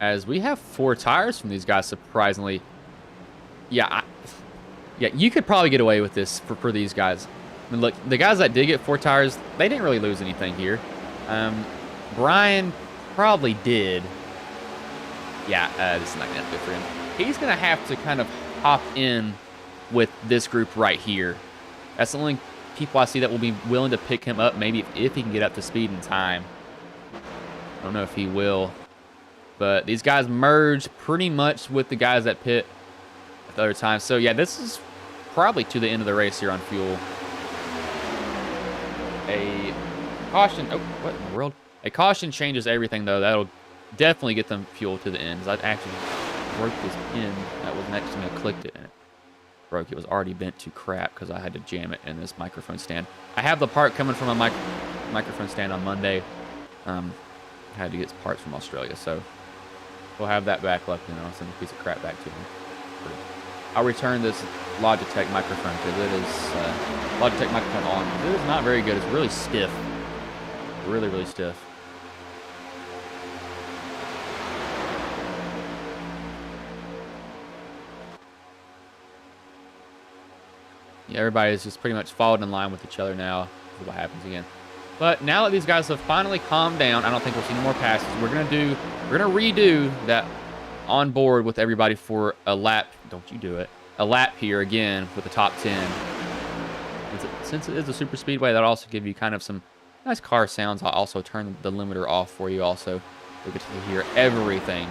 As we have 4 tires from these guys, surprisingly. Yeah, you could probably get away with this for these guys. I mean, look, the guys that did get 4 tires, they didn't really lose anything here. Brian probably did. Yeah, this is not going to be good for him. He's going to have to kind of hop in with this group right here. That's the only people I see that will be willing to pick him up, maybe if he can get up to speed in time. I don't know if he will. But these guys merge pretty much with the guys that pit at the other time. So, yeah, this is probably to the end of the race here on fuel. A caution. Oh, what in the world? A caution changes everything, though. That'll definitely get them fuel to the end. I actually broke this pin that was next to me. I clicked it and it broke. It was already bent to crap because I had to jam it in this microphone stand. I have the part coming from a microphone stand on Monday. I had to get parts from Australia, so we'll have that back left. I'll send a piece of crap back to him. I'll return this Logitech microphone because it is Logitech microphone on. It is not very good. It's really stiff. Really, really stiff. Yeah, everybody's just pretty much falling in line with each other now. This is what happens again. But now that these guys have finally calmed down, I don't think we'll see any more passes. We're gonna redo that on board with everybody for a lap. Don't you do it. A lap here again with the top 10. Since it is a super speedway, that'll also give you kind of some nice car sounds. I'll also turn the limiter off for you also. You'll get to hear everything.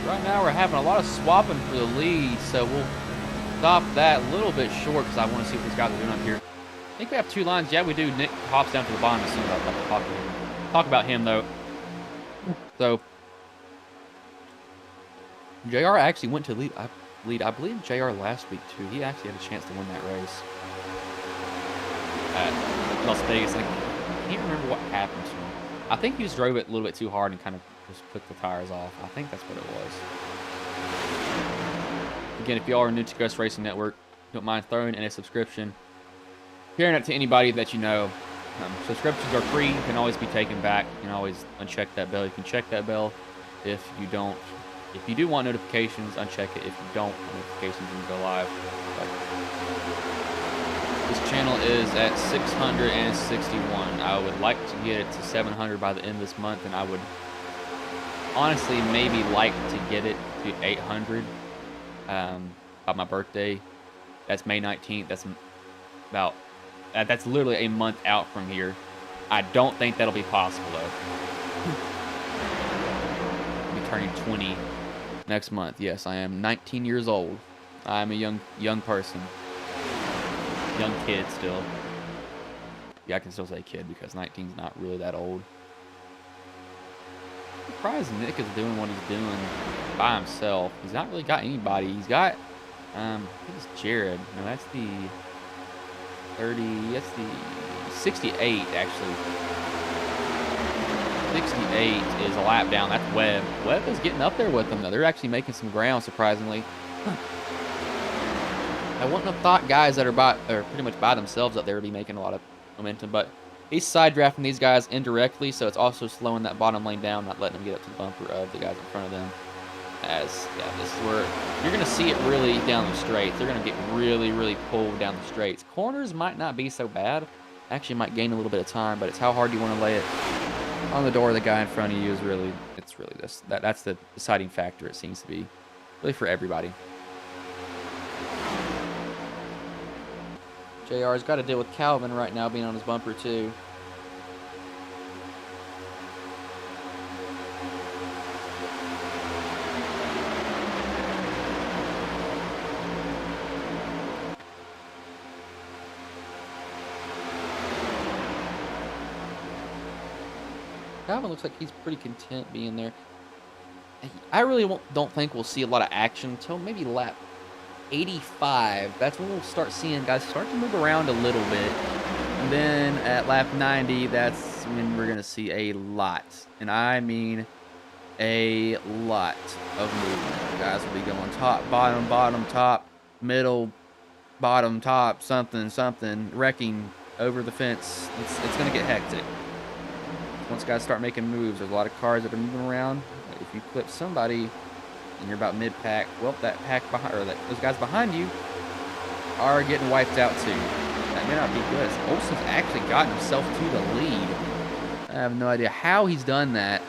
Right now we're having a lot of swapping for the lead, so we'll stop that a little bit short because I want to see what these guys are doing up here. I think we have 2 lines. Yeah, we do. Nick hops down to the bottom as soon as I talk about him, though. So, JR actually went to lead. I believe JR last week, too. He actually had a chance to win that race at Las Vegas. I can't remember what happened to him. I think he just drove it a little bit too hard and kind of just put the tires off. I think that's what it was. Again, if you are new to Ghost Racing Network, don't mind throwing in a subscription. Sharing it to anybody that you know. Subscriptions are free. Can always be taken back. You can always uncheck that bell. You can check that bell if you don't. If you do want notifications, uncheck it. If you don't want notifications, you can go live. But this channel is at 661. I would like to get it to 700 by the end of this month, and I would honestly maybe like to get it to 800 by my birthday. That's May 19th. That's about that's literally a month out from here. I don't think that'll be possible though. I'll be turning 20 next month. Yes, I am 19 years old. I'm a young person. Young kid still. Yeah, I can still say kid because 19's not really that old. I'm surprised Nick is doing what he's doing by himself. He's not really got anybody. He's got I think it's Jared. No, that's the 30. That's the 68 actually. 68 is a lap down. That's Webb. Webb is getting up there with them though. They're actually making some ground surprisingly. I wouldn't have thought guys that are pretty much by themselves up there would be making a lot of momentum, but he's side drafting these guys indirectly, so it's also slowing that bottom lane down, not letting them get up to the bumper of the guys in front of them. As yeah, this is where you're going to see it really down the straights. They're going to get really, really pulled down the straights. Corners might not be so bad. Actually, might gain a little bit of time, but it's how hard you want to lay it on the door of the guy in front of you is really, it's really this. That's the deciding factor, it seems to be, really for everybody. JR's got to deal with Calvin right now being on his bumper too. Calvin looks like he's pretty content being there. I really don't think we'll see a lot of action until maybe lap 85. That's when we'll start seeing guys start to move around a little bit. And then at lap 90, that's when we're going to see a lot. And I mean a lot of movement. Guys will be going top, bottom, top, middle, bottom, top, something, wrecking over the fence. It's going to get hectic. Once guys start making moves, there's a lot of cars that are moving around. If you clip somebody and you're about mid-pack, well, that pack behind, or those guys behind you are getting wiped out too. That may not be good. Olsen's actually gotten himself to the lead. I have no idea how he's done that.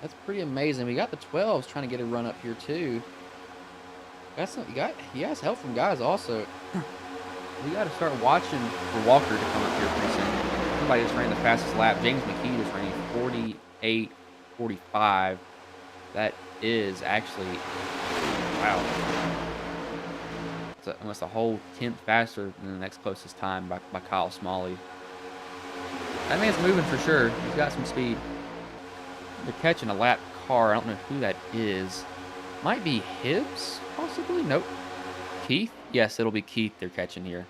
That's pretty amazing. We got the 12s trying to get a run up here too. He has help from guys also. We got to start watching for Walker to come up here pretty soon. Somebody just ran the fastest lap. James McKee just ran 48:45. That is actually, wow. It's almost a whole 10th faster than the next closest time by Kyle Smalley. That man's moving for sure. He's got some speed. They're catching a lap car. I don't know who that is. Might be Hibbs, possibly? Nope. Keith? Yes, it'll be Keith they're catching here.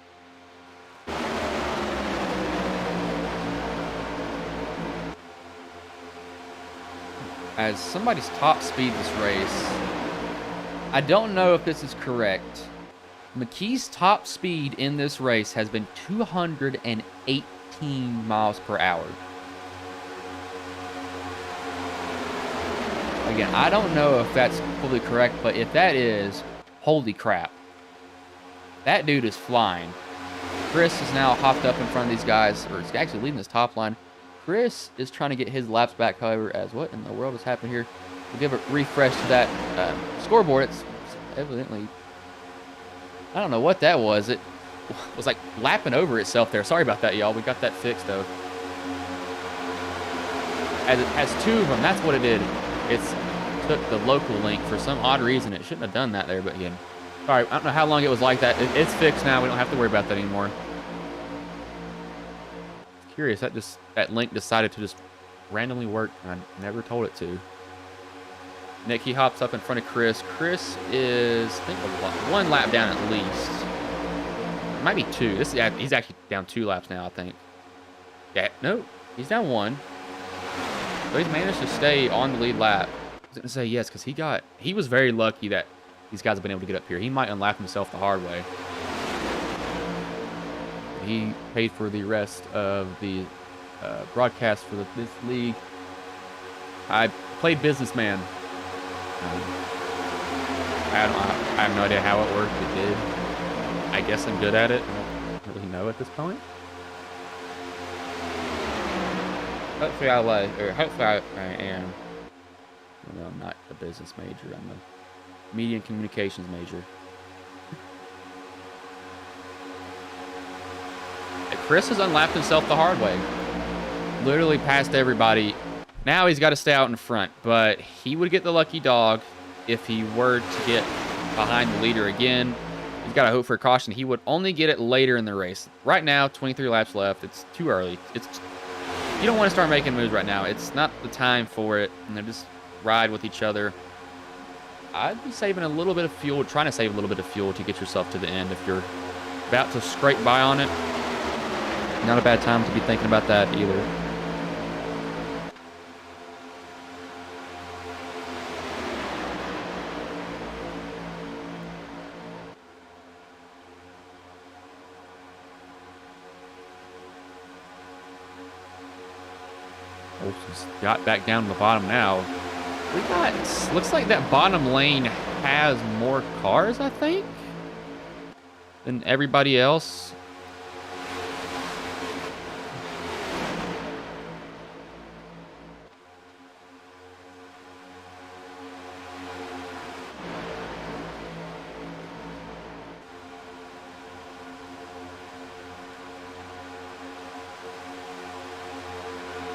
As somebody's top speed this race, I don't know if this is correct. McKee's top speed in this race has been 218 miles per hour. Again, I don't know if that's fully correct, but if that is, holy crap. That dude is flying. Chris is now hopped up in front of these guys, or he's actually leading this top line. Chris is trying to get his laps back, however, as what in the world is happening here? We'll give a refresh to that scoreboard. It's evidently, I don't know what that was. It was like lapping over itself there. Sorry about that, y'all. We got that fixed, though. as it has 2 of them. That's what it did. It's took the local link for some odd reason. It shouldn't have done that there, but again. Sorry, I don't know how long it was like that. It's fixed now. We don't have to worry about that anymore. It's curious. That link decided to just randomly work, and I never told it to. Nick, he hops up in front of Chris. Chris is, I think, 1 lap down at least. It might be 2. He's actually down 2 laps now, I think. Yeah, no, he's down 1. So he's managed to stay on the lead lap. I was going to say yes, because he was very lucky that these guys have been able to get up here. He might unlap himself the hard way. He paid for the rest of the broadcast for this league. I played businessman. I have no idea how it worked. It did. I guess I'm good at it. I don't really know at this point. Hopefully I am. Well, I'm not a business major. I'm a media and communications major. Chris has unlapped himself the hard way. Literally passed everybody. Now he's got to stay out in front, but he would get the lucky dog if he were to get behind the leader again. He's got to hope for a caution. He would only get it later in the race. Right now, 23 laps left. It's too early. You don't want to start making moves right now. It's not the time for it. And they just ride with each other. I'd be saving a little bit of fuel, trying to save a little bit of fuel to get yourself to the end if you're about to scrape by on it. Not a bad time to be thinking about that either. Olsen's got back down to the bottom now. Looks like that bottom lane has more cars, I think, than everybody else.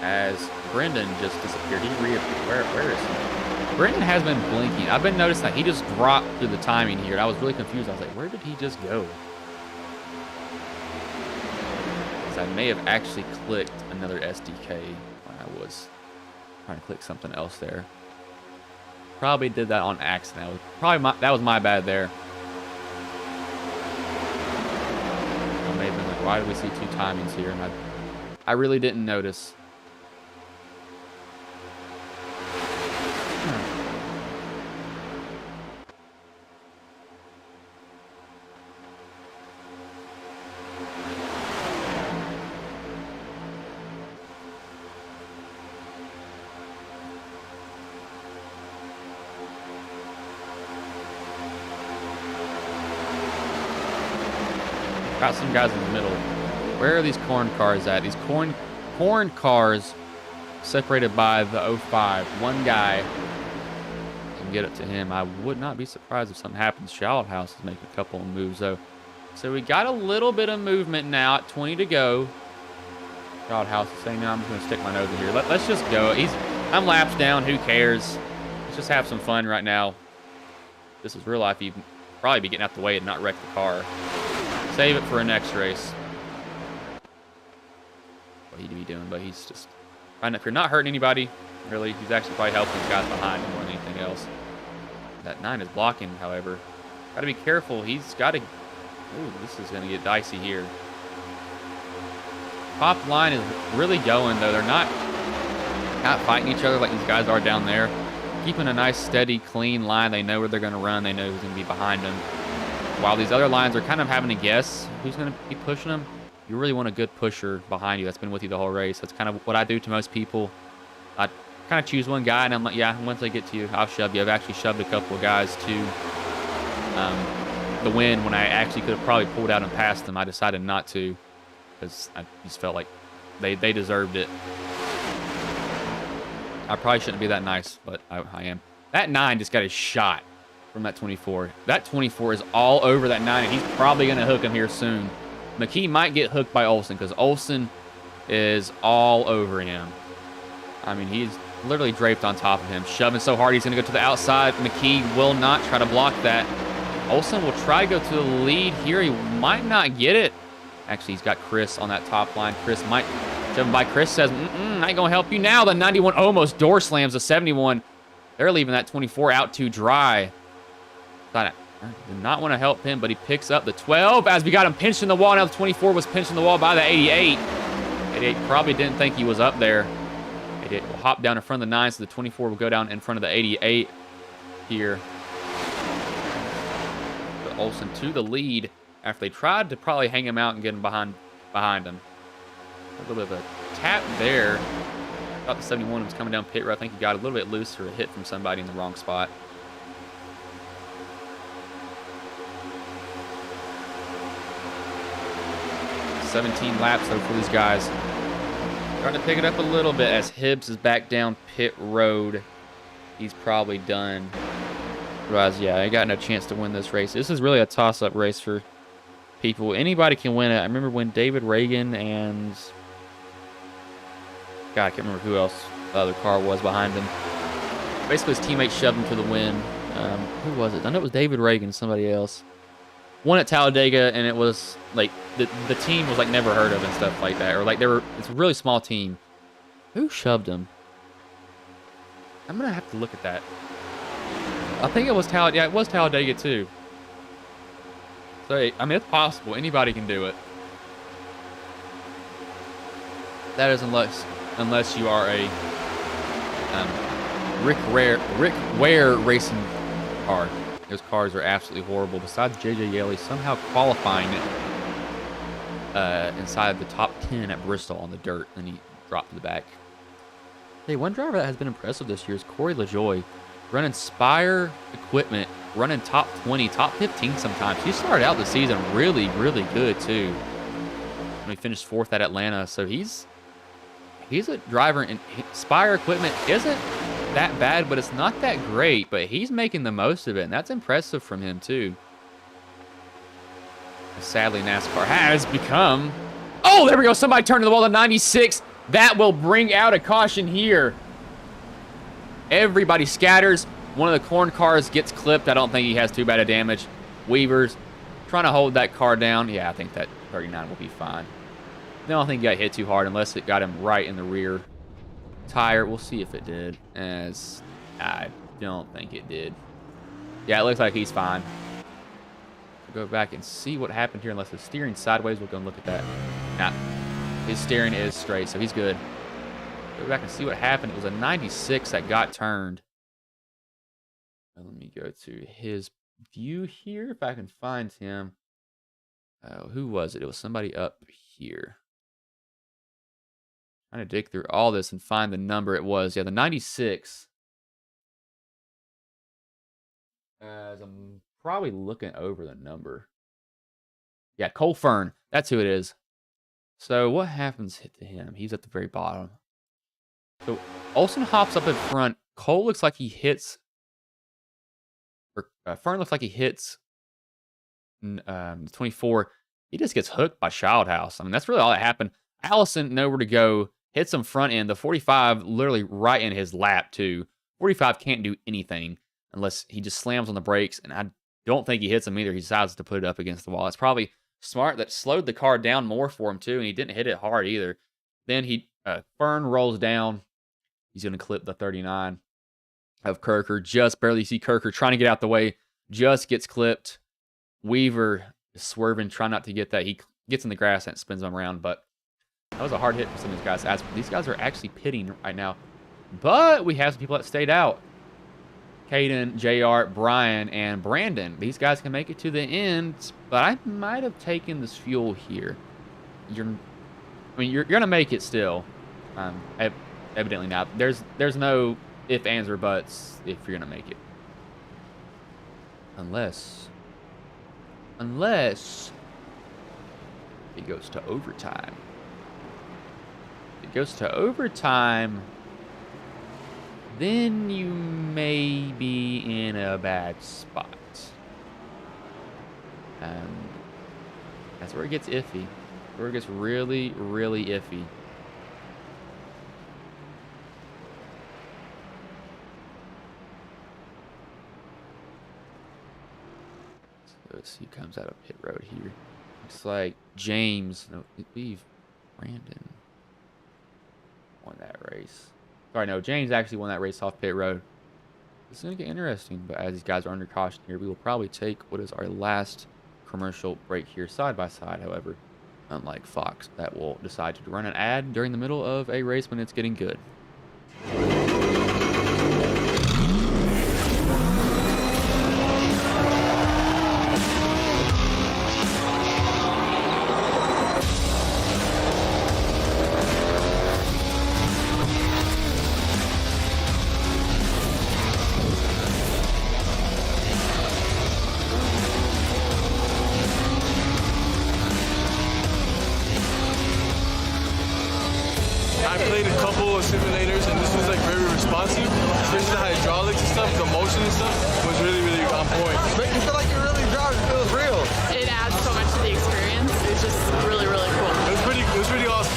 As Brendan just disappeared. He reappeared. Where is he? Brendan has been blinking. I've been noticing that he just dropped through the timing here. And I was really confused. I was like, where did he just go? Because I may have actually clicked another SDK when I was trying to click something else there. Probably did that on accident. That was my bad there. I may have been like, why do we see 2 timings here? And I really didn't notice. Got some guys in the middle. Where are these corn cars at? These corn cars separated by the 05. One guy can get it to him. I would not be surprised if something happens. Shallot House is making a couple of moves though. So we got a little bit of movement now at 20 to go. Shallot House is saying, no, I'm just going to stick my nose in here. Let's just go. I'm laps down. Who cares? Let's just have some fun right now. This is real life. You'd probably be getting out the way and not wreck the car. Save it for a next race. What he'd be doing, but he's just trying to, if you're not hurting anybody, really, he's actually probably helping the guys behind him more than anything else. That 9 is blocking, however. Got to be careful. He's got to. Ooh, this is going to get dicey here. Top line is really going though. They're not fighting each other like these guys are down there. Keeping a nice, steady, clean line. They know where they're going to run. They know who's going to be behind them. While these other lines are kind of having to guess who's going to be pushing them, you really want a good pusher behind you that's been with you the whole race. That's kind of what I do to most people. I kind of choose one guy, and I'm like, yeah, once I get to you, I'll shove you. I've actually shoved a couple of guys to the win when I actually could have probably pulled out and passed them. I decided not to because I just felt like they deserved it. I probably shouldn't be that nice, but I am. That 9 just got a shot from that 24. That 24 is all over that 9, and he's probably going to hook him here soon. McKee might get hooked by Olsen because Olsen is all over him. I mean, he's literally draped on top of him, shoving so hard he's going to go to the outside. McKee will not try to block that. Olsen will try to go to the lead here. He might not get it. Actually, he's got Chris on that top line. Chris might shove him by. Chris says, I ain't going to help you now. The 91 almost door slams the 71. They're leaving that 24 out to dry. Did not want to help him, but he picks up the 12 as we got him pinched in the wall. Now the 24 was pinched in the wall by the 88. 88 probably didn't think he was up there. 88 will hop down in front of the 9, so the 24 will go down in front of the 88 here. But Olsen to the lead after they tried to probably hang him out and get him behind him. A little bit of a tap there. Thought the 71 was coming down pit road. I think he got a little bit loose or a hit from somebody in the wrong spot. $17 laps though for these guys. Starting to pick it up a little bit as Hibbs is back down pit road. He's probably done. Otherwise, yeah, I got no chance to win this race. This is really a toss-up race for people. Anybody can win it. I remember when David Reagan and God, I can't remember who else the other car was behind him. Basically, his teammates shoved him to the win. Who was it? I know it was David Reagan, somebody else. Won at Talladega, and it was like the team was like never heard of and stuff like that, or like it's a really small team. Who shoved him? I'm gonna have to look at that. I think it was Talladega. Yeah, it was Talladega too. So I mean, it's possible. Anybody can do it. That is unless you are a Rick Ware racing car. Those cars are absolutely horrible. Besides J.J. Yeley somehow qualifying it inside the top 10 at Bristol on the dirt, and he dropped to the back. Hey, one driver that has been impressive this year is Corey LaJoie, running Spire equipment, running top 20, top 15 sometimes. He started out the season really, really good too. When he finished 4th at Atlanta, so he's a driver, and Spire equipment isn't that bad, but it's not that great, but he's making the most of it, and that's impressive from him too. Sadly, NASCAR has become... Oh, there we go. Somebody turned to the wall at 96. That will bring out a caution here. Everybody scatters. One of the corn cars gets clipped. I don't think he has too bad of damage. Weaver's trying to hold that car down. Yeah, I think that 39 will be fine. I don't think he got hit too hard unless it got him right in the rear tire. We'll see if it did, as I don't think it did. Yeah, it looks like he's fine. We'll go back and see what happened here. Unless the steering sideways, we'll go and look at that. Nah, his steering is straight, so he's good. Go back and see what happened. It was a 96 that got turned. Let me go to his view here if I can find him. Who was it? It was somebody up here. Trying to dig through all this and find the number it was. Yeah, the 96. As I'm probably looking over the number. Yeah, Cole Fern. That's who it is. So what happens to him? He's at the very bottom. So Olsen hops up in front. Cole looks like he hits... Fern looks like he hits 24. He just gets hooked by Childhouse. I mean, that's really all that happened. Allison, nowhere to go. Hits him front end. The 45 literally right in his lap, too. 45 can't do anything unless he just slams on the brakes, and I don't think he hits him either. He decides to put it up against the wall. It's probably smart that slowed the car down more for him, too, and he didn't hit it hard either. Then Fern rolls down. He's going to clip the 39 of Kirker. Just barely see Kirker trying to get out the way. Just gets clipped. Weaver is swerving, trying not to get that. He gets in the grass and spins him around, but that was a hard hit for some of these guys. As these guys are actually pitting right now. But we have some people that stayed out. Caden, JR, Brian, and Brandon. These guys can make it to the end, but I might have taken this fuel here. You're going to make it still. Evidently not. There's no if, ands, or buts if you're going to make it. Unless it goes to overtime. If it goes to overtime, then you may be in a bad spot. That's where it gets iffy. Where it gets really, really iffy. see who comes out of pit road here. Looks like James. No, I believe Brandon won that race. Sorry, no, James actually won that race off pit road. This is going to get interesting, but as these guys are under caution here, we will probably take what is our last commercial break here side by side. However, unlike Fox, that will decide to run an ad during the middle of a race when it's getting good. I played a couple of simulators and this was like very responsive, especially the hydraulics and stuff, the motion and stuff was really, really on point. Make you feel like you're really driving. It feels real. It adds so much to the experience. It's just really, really cool. It was pretty awesome.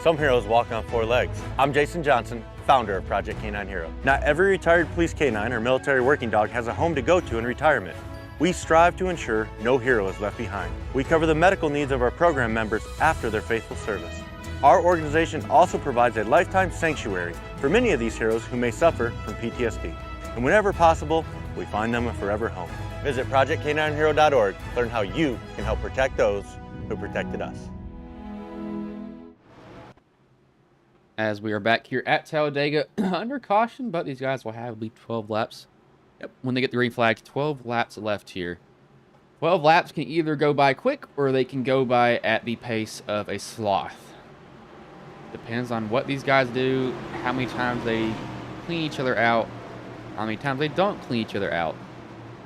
Some heroes walk on four legs. I'm Jason Johnson, founder of Project K9 Hero. Not every retired police K9 or military working dog has a home to go to in retirement. We strive to ensure no hero is left behind. We cover the medical needs of our program members after their faithful service. Our organization also provides a lifetime sanctuary for many of these heroes who may suffer from PTSD. And whenever possible, we find them a forever home. Visit ProjectK9Hero.org to learn how you can help protect those who protected us. As we are back here at Talladega under caution, but these guys will have, I believe, 12 laps. Yep, when they get the green flag, 12 laps left here. 12 laps can either go by quick or they can go by at the pace of a sloth. Depends on what these guys do, how many times they clean each other out, how many times they don't clean each other out.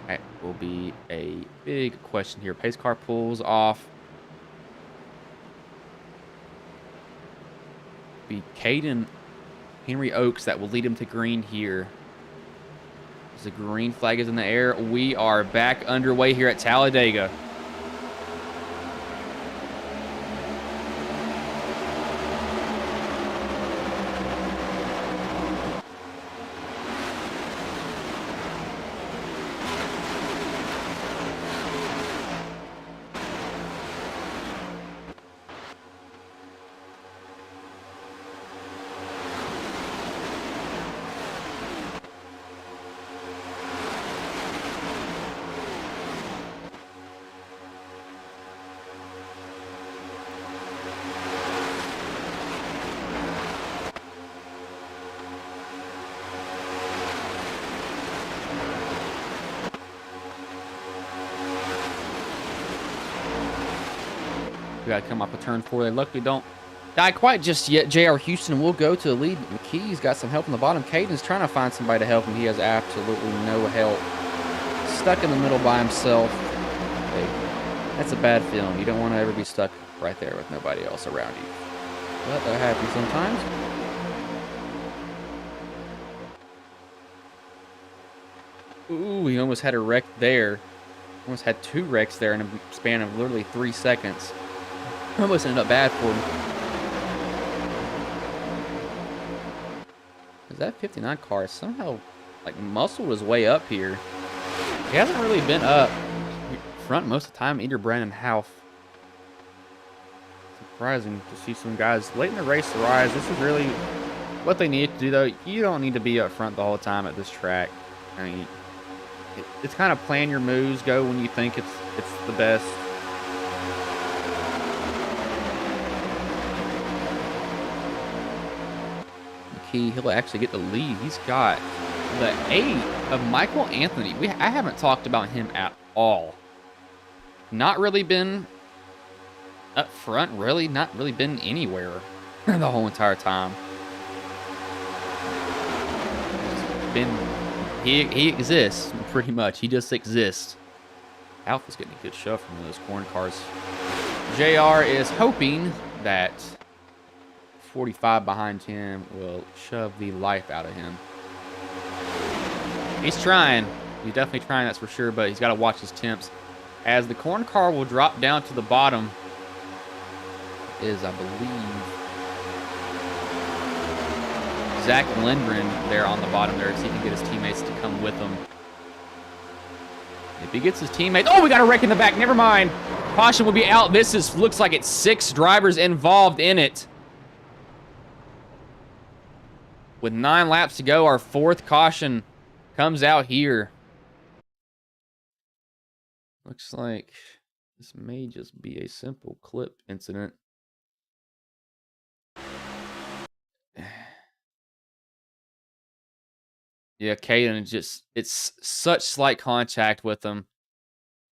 That will be a big question here. Pace car pulls off. Be Caden Henry Oaks that will lead him to green here. As the green flag is in the air, we are back underway here at Talladega. We gotta come up a turn 4. They luckily don't Not quite just yet. J.R. Houston will go to the lead. McKee's got some help on the bottom. Caden's trying to find somebody to help him. He has absolutely no help. Stuck in the middle by himself. Hey, that's a bad feeling. You don't want to ever be stuck right there with nobody else around you. But that happens sometimes. Ooh, he almost had a wreck there. Almost had 2 wrecks there in a span of literally 3 seconds. Almost ended up bad for him. That 59 car somehow like muscled his way up here. He hasn't really been up front most of the time either. Brandon Houff. Surprising to see some guys late in the race rise. This is really what they need to do though. You don't need to be up front the whole time at this track. I mean, it's kind of plan your moves, go when you think it's the best. He'll actually get the lead. He's got the 8 of Michael Anthony. I haven't talked about him at all. Not really been up front, really. Not really been anywhere the whole entire time. He exists, pretty much. He just exists. Alpha's getting a good shove from those corn cars. JR is hoping that 45 behind him will shove the life out of him. He's trying. He's definitely trying, that's for sure, but he's got to watch his temps. As the corn car will drop down to the bottom is, I believe, Zach Lindgren there on the bottom there, so he can get his teammates to come with him. If he gets his teammates... Oh, we got a wreck in the back. Never mind. Caution will be out. Looks like it's 6 drivers involved in it. With 9 laps to go, our 4th caution comes out here. Looks like this may just be a simple clip incident. Yeah, Caden it's such slight contact with him,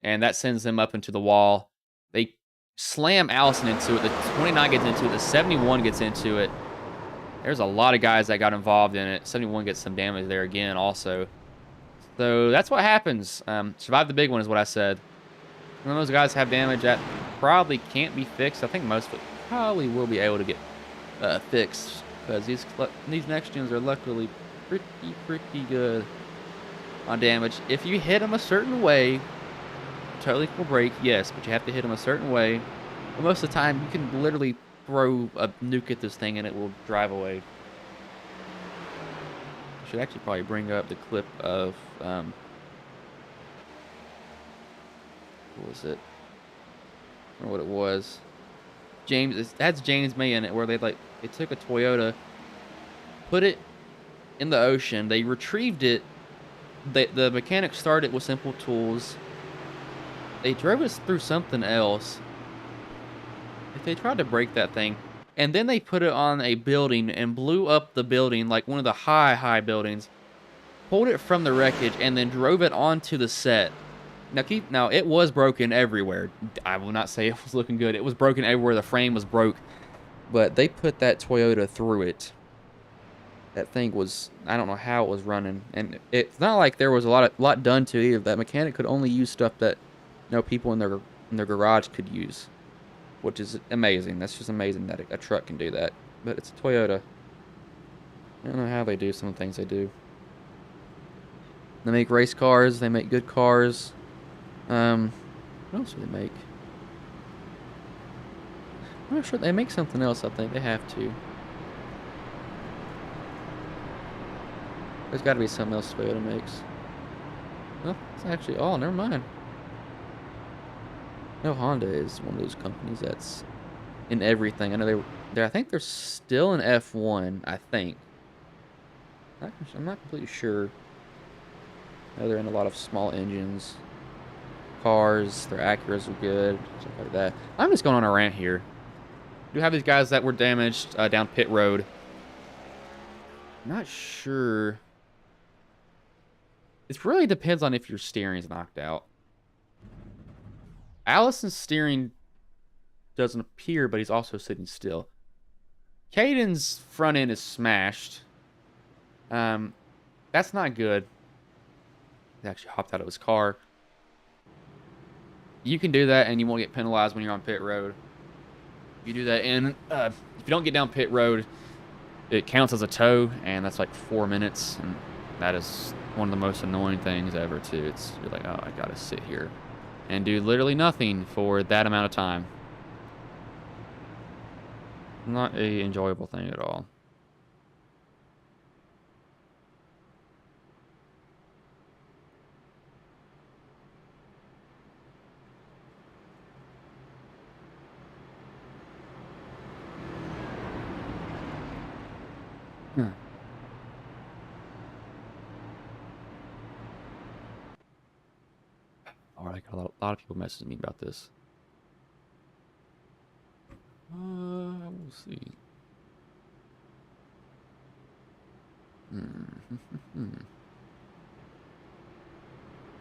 and that sends them up into the wall. They slam Allison into it. The 29 gets into it. The 71 gets into it. There's a lot of guys that got involved in it. 71 gets some damage there again also. So that's what happens. Survive the big one is what I said. Some of those guys have damage that probably can't be fixed. I think most of it probably will be able to get fixed, because these next gens are luckily pretty good on damage. If you hit them a certain way, totally will break, yes, but you have to hit them a certain way. But most of the time, you can literally throw a nuke at this thing and it will drive away. I should actually probably bring up the clip of what was it? Or what it was. That's James May in it, where they took a Toyota, put it in the ocean, they retrieved it, the mechanics started with simple tools, they drove us through something else. If they tried to break that thing, and then they put it on a building and blew up the building, like one of the high buildings, pulled it from the wreckage, and then drove it onto the set. Now it was broken everywhere. I will not say it was looking good. It was broken everywhere. The frame was broke, but they put that Toyota through it. That thing was, I don't know how it was running, and it's not like there was a lot done to it either. That mechanic could only use stuff that people in their garage could use, which is amazing. That's just amazing that a truck can do that. But it's a Toyota. I don't know how they do some of the things they do. They make race cars. They make good cars. What else do they make? I'm not sure. They make something else, I think. They have to. There's got to be something else Toyota makes. Well, it's actually... Oh, never mind. No, Honda is one of those companies that's in everything. I know I think they're still in F1, I think. I'm not completely sure. I know they're in a lot of small engines. Cars, their Acuras are good, stuff like that. I'm just going on a rant here. We do have these guys that were damaged down pit road. I'm not sure. It really depends on if your steering's knocked out. Allison's steering doesn't appear, but he's also sitting still. Caden's front end is smashed. That's not good. He actually hopped out of his car. You can do that, and you won't get penalized when you're on pit road. If you do that, and if you don't get down pit road, it counts as a tow, and that's like 4 minutes, and that is one of the most annoying things ever, too. You're like, oh, I gotta sit here and do literally nothing for that amount of time. Not a enjoyable thing at all. Alright, I got a lot of people messaging me about this. We'll see.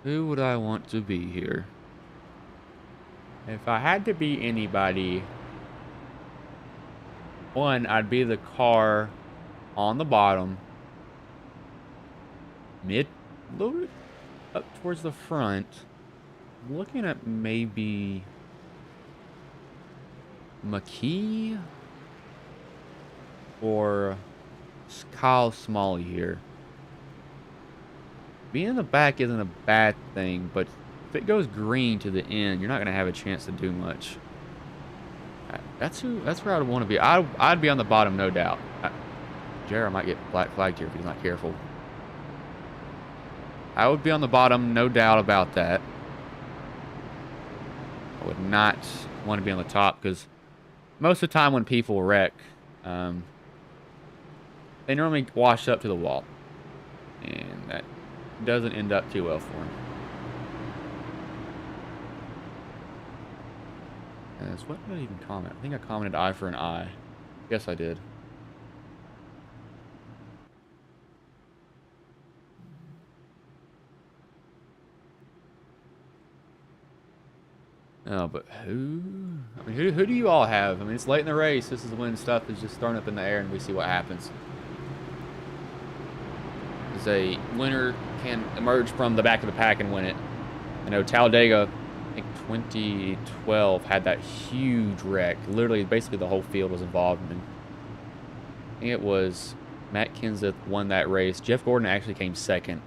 Who would I want to be here? If I had to be anybody, one, I'd be the car on the bottom, mid-loaded, up towards the front. I'm looking at maybe McKee or Kyle Smalley here. Being in the back isn't a bad thing, but if it goes green to the end, you're not going to have a chance to do much. That's where I'd want to be. I'd be on the bottom, no doubt. Jared might get black flagged here if he's not careful. I would be on the bottom, no doubt about that. I would not want to be on the top, because most of the time when people wreck, they normally wash up to the wall. And that doesn't end up too well for them. What did I even comment? I think I commented eye for an eye. Yes, I did. Oh, but who? I mean, who do you all have? I mean, it's late in the race. This is when stuff is just thrown up in the air and we see what happens. As a winner can emerge from the back of the pack and win it. I know Talladega, I think 2012, had that huge wreck. Literally, basically the whole field was involved. And I think it was Matt Kenseth won that race. Jeff Gordon actually came second.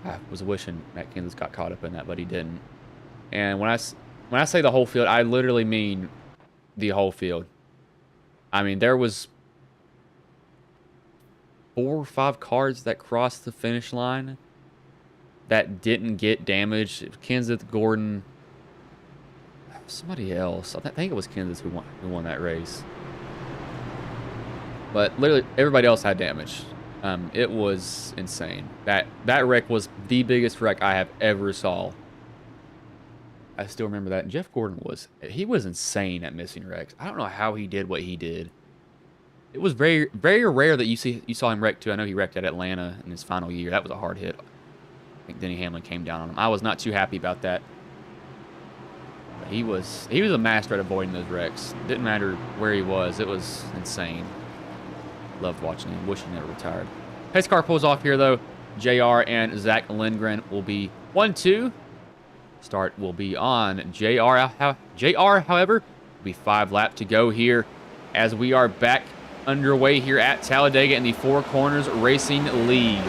I was wishing Matt Kenseth got caught up in that, but he didn't. And when I say the whole field, I literally mean the whole field. I mean, there was 4 or 5 cars that crossed the finish line that didn't get damaged. Kenseth, Gordon, somebody else. I think it was Kenseth who won that race. But literally everybody else had damage. It was insane. That wreck was the biggest wreck I have ever saw. I still remember that. And Jeff Gordon was insane at missing wrecks. I don't know how he did what he did. It was very, very rare that you saw him wreck too. I know he wrecked at Atlanta in his final year. That was a hard hit. I think Denny Hamlin came down on him. I was not too happy about that. But he was a master at avoiding those wrecks. Didn't matter where he was. It was insane. Loved watching him. Wishing he never retired. Pace car pulls off here though. JR and Zach Lindgren will be 1-2. Start will be on JR. However, will be 5 laps to go here as we are back underway here at Talladega in the Four Corners Racing League.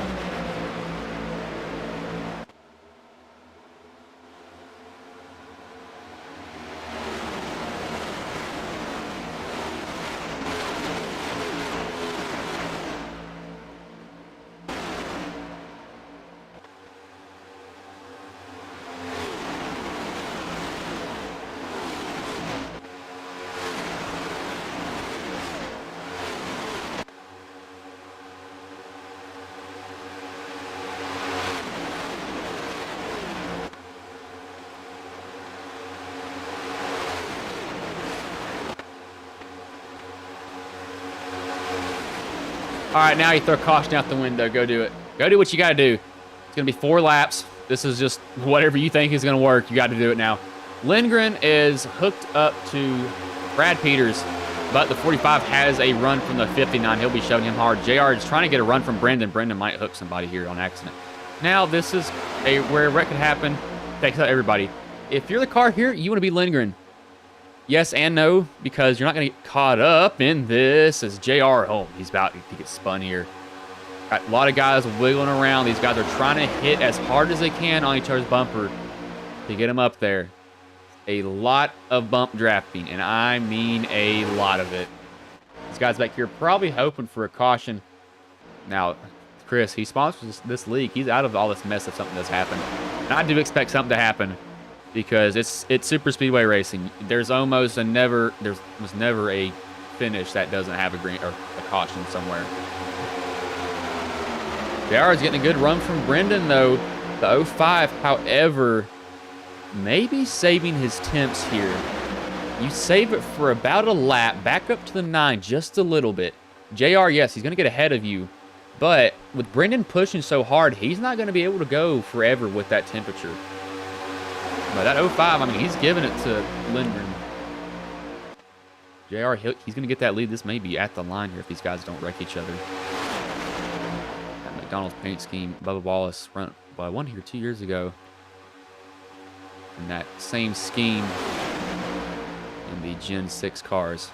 All right, now you throw caution out the window. Go do it. Go do what you got to do. It's going to be 4 laps. This is just whatever you think is going to work. You got to do it now. Lindgren is hooked up to Brad Peters. but the 45 has a run from the 59. He'll be shoving him hard. JR is trying to get a run from Brendan. Brendan might hook somebody here on accident. Now, this is where a wreck could happen. Thanks to everybody. If you're the car here, you want to be Lindgren. Yes and no, because you're not going to get caught up in this as JR, oh, he's about to get spun here. Got a lot of guys wiggling around. These guys are trying to hit as hard as they can on each other's bumper to get them up there. A lot of bump drafting, and I mean a lot of it. These guys back here probably hoping for a caution. Now, Chris, he sponsors this league. He's out of all this mess if something does happen. And I do expect something to happen because it's super speedway racing. There's almost never a finish that doesn't have a green or a caution somewhere. JR is getting a good run from Brendan though. The 05, however, maybe saving his temps here. You save it for about a lap, back up to the 9 just a little bit. JR, yes, he's going to get ahead of you. But with Brendan pushing so hard, he's not going to be able to go forever with that temperature. But that 05, I mean, he's giving it to Lindgren. JR, he's going to get that lead. This may be at the line here if these guys don't wreck each other. That McDonald's paint scheme, Bubba Wallace won here 2 years ago. In that same scheme in the Gen 6 cars.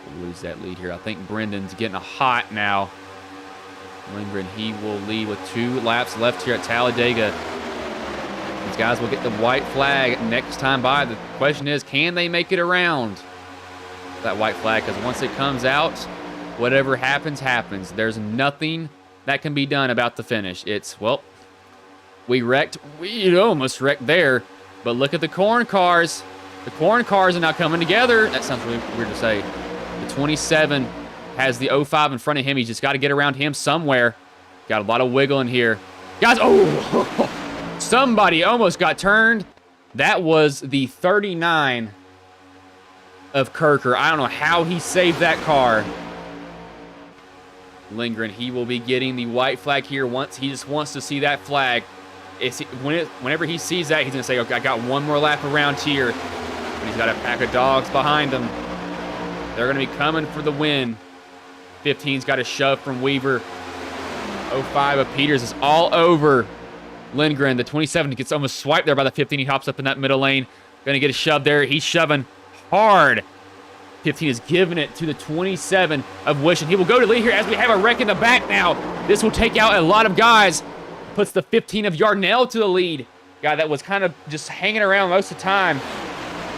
We'll lose that lead here. I think Brendan's getting hot now. Lindgren, he will lead with 2 laps left here at Talladega. These guys will get the white flag next time by. The question is, can they make it around that white flag? Because once it comes out, whatever happens, happens. There's nothing that can be done about the finish. It's, well, we wrecked. We almost wrecked there. But look at the corn cars. The corn cars are now coming together. That sounds really weird to say. The 27 has the 05 in front of him. He's just got to get around him somewhere. Got a lot of wiggling here. Guys, oh! Somebody almost got turned. That was the 39 of Kirker. I don't know how he saved that car. Lindgren, he will be getting the white flag here once. He just wants to see that flag. Whenever he sees that, he's going to say, okay, I got one more lap around here. But he's got a pack of dogs behind him. They're going to be coming for the win. 15's got a shove from Weaver. 05 of Peters is all over Lindgren. The 27 gets almost swiped there by the 15. He hops up in that middle lane. Going to get a shove there. He's shoving hard. 15 is giving it to the 27 of Wish, and he will go to lead here as we have a wreck in the back now. This will take out a lot of guys. Puts the 15 of Yarnell to the lead. Guy that was kind of just hanging around most of the time.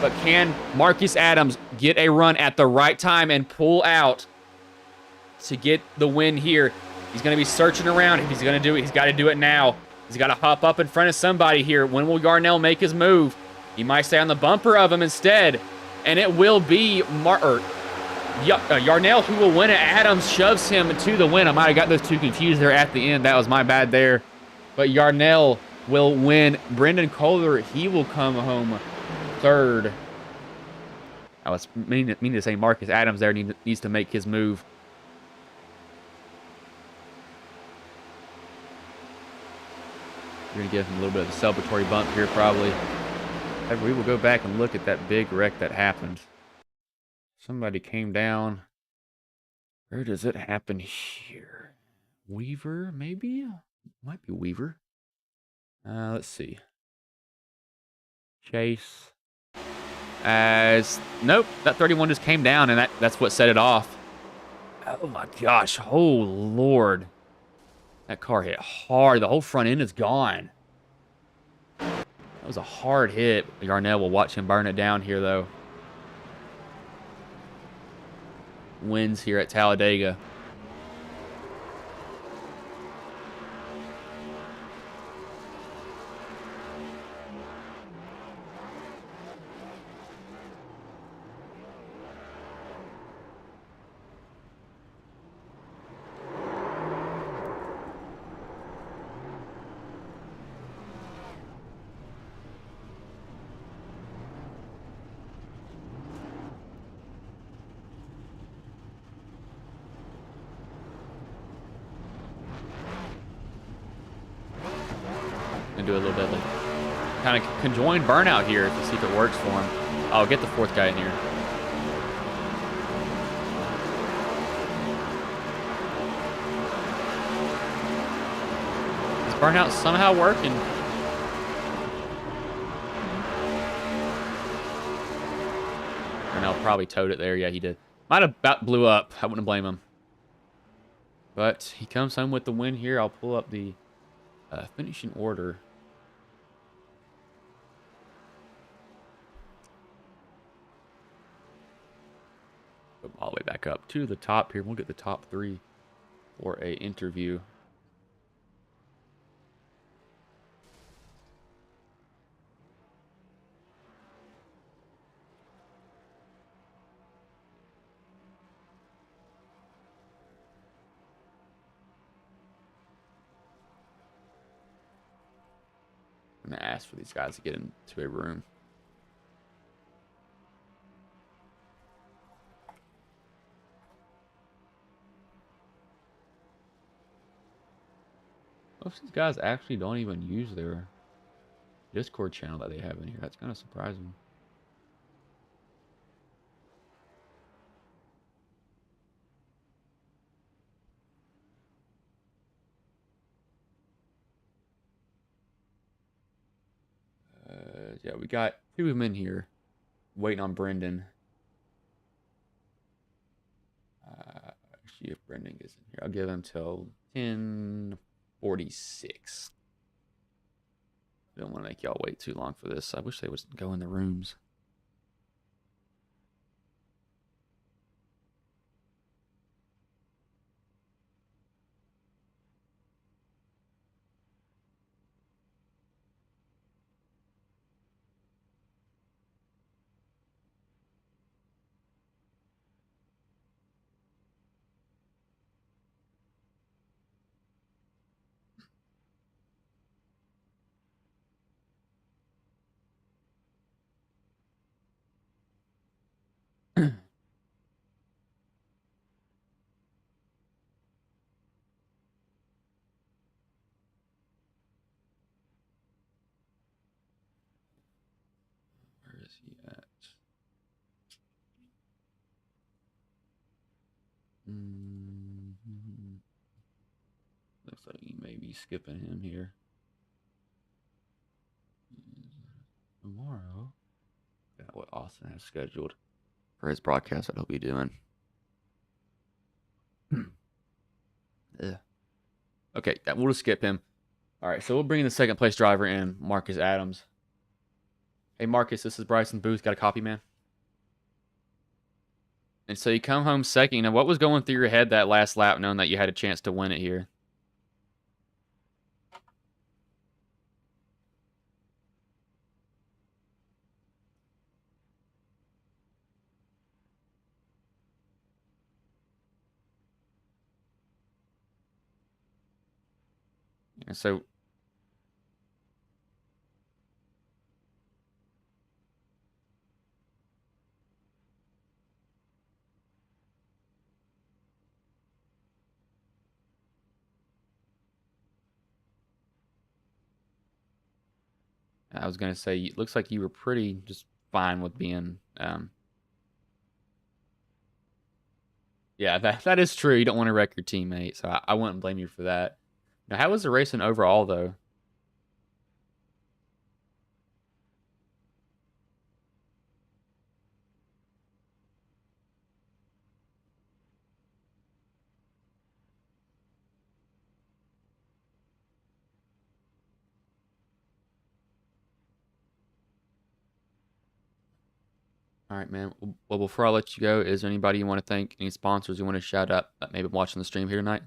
But can Marcus Adams get a run at the right time and pull out to get the win here? He's going to be searching around. If he's going to do it, he's got to do it now. He's got to hop up in front of somebody here. When will Yarnell make his move? He might stay on the bumper of him instead. And it will be Yarnell who will win it. Adams shoves him to the win. I might have got those two confused there at the end. That was my bad there. But Yarnell will win. Brendan Kohler, he will come home third. I was meaning to say Marcus Adams there needs to make his move. We're going to give him a little bit of a celebratory bump here probably. We will go back and look at that big wreck that happened. Somebody came down. Where does it happen here? Weaver, maybe? Might be Weaver. Let's see. Chase. Nope, that 31 just came down, and that's what set it off. Oh my gosh, oh Lord. That car hit hard. The whole front end is gone. That was a hard hit. Yarnell will watch him burn it down here, though. Wins here at Talladega. And do a little bit of a kind of conjoined burnout here to see if it works for him. I'll get the fourth guy in here. Burnout somehow working. Burnout probably towed it there. Yeah, he did. Might have about blew up. I wouldn't blame him. But he comes home with the win here. I'll pull up the finishing order. Go all the way back up to the top here. We'll get the top 3 for a interview. I'm going to ask for these guys to get into a room. Most of these guys actually don't even use their Discord channel that they have in here. That's kind of surprising. Yeah, we got 2 of them in here waiting on Brendan. See if Brendan gets in here. I'll give him till 10:46. I don't want to make y'all wait too long for this. I wish they would go in the rooms. Where is he at? Looks like he may be skipping him here. Tomorrow. Got what Austin has scheduled for his broadcast that he'll be doing. Yeah. Okay, we'll just skip him. All right, so we'll bring in the second place driver in, Marcus Adams. Hey, Marcus, this is Bryson Booth. Got a copy, man? And so you come home second. You know, what was going through your head that last lap knowing that you had a chance to win it here? And so I was going to say, it looks like you were pretty just fine with being... yeah, that is true. You don't want to wreck your teammate, so I wouldn't blame you for that. Now, how was the racing overall, though? All right, man. Well, before I let you go, is there anybody you want to thank? Any sponsors you want to shout out that may be watching the stream here tonight?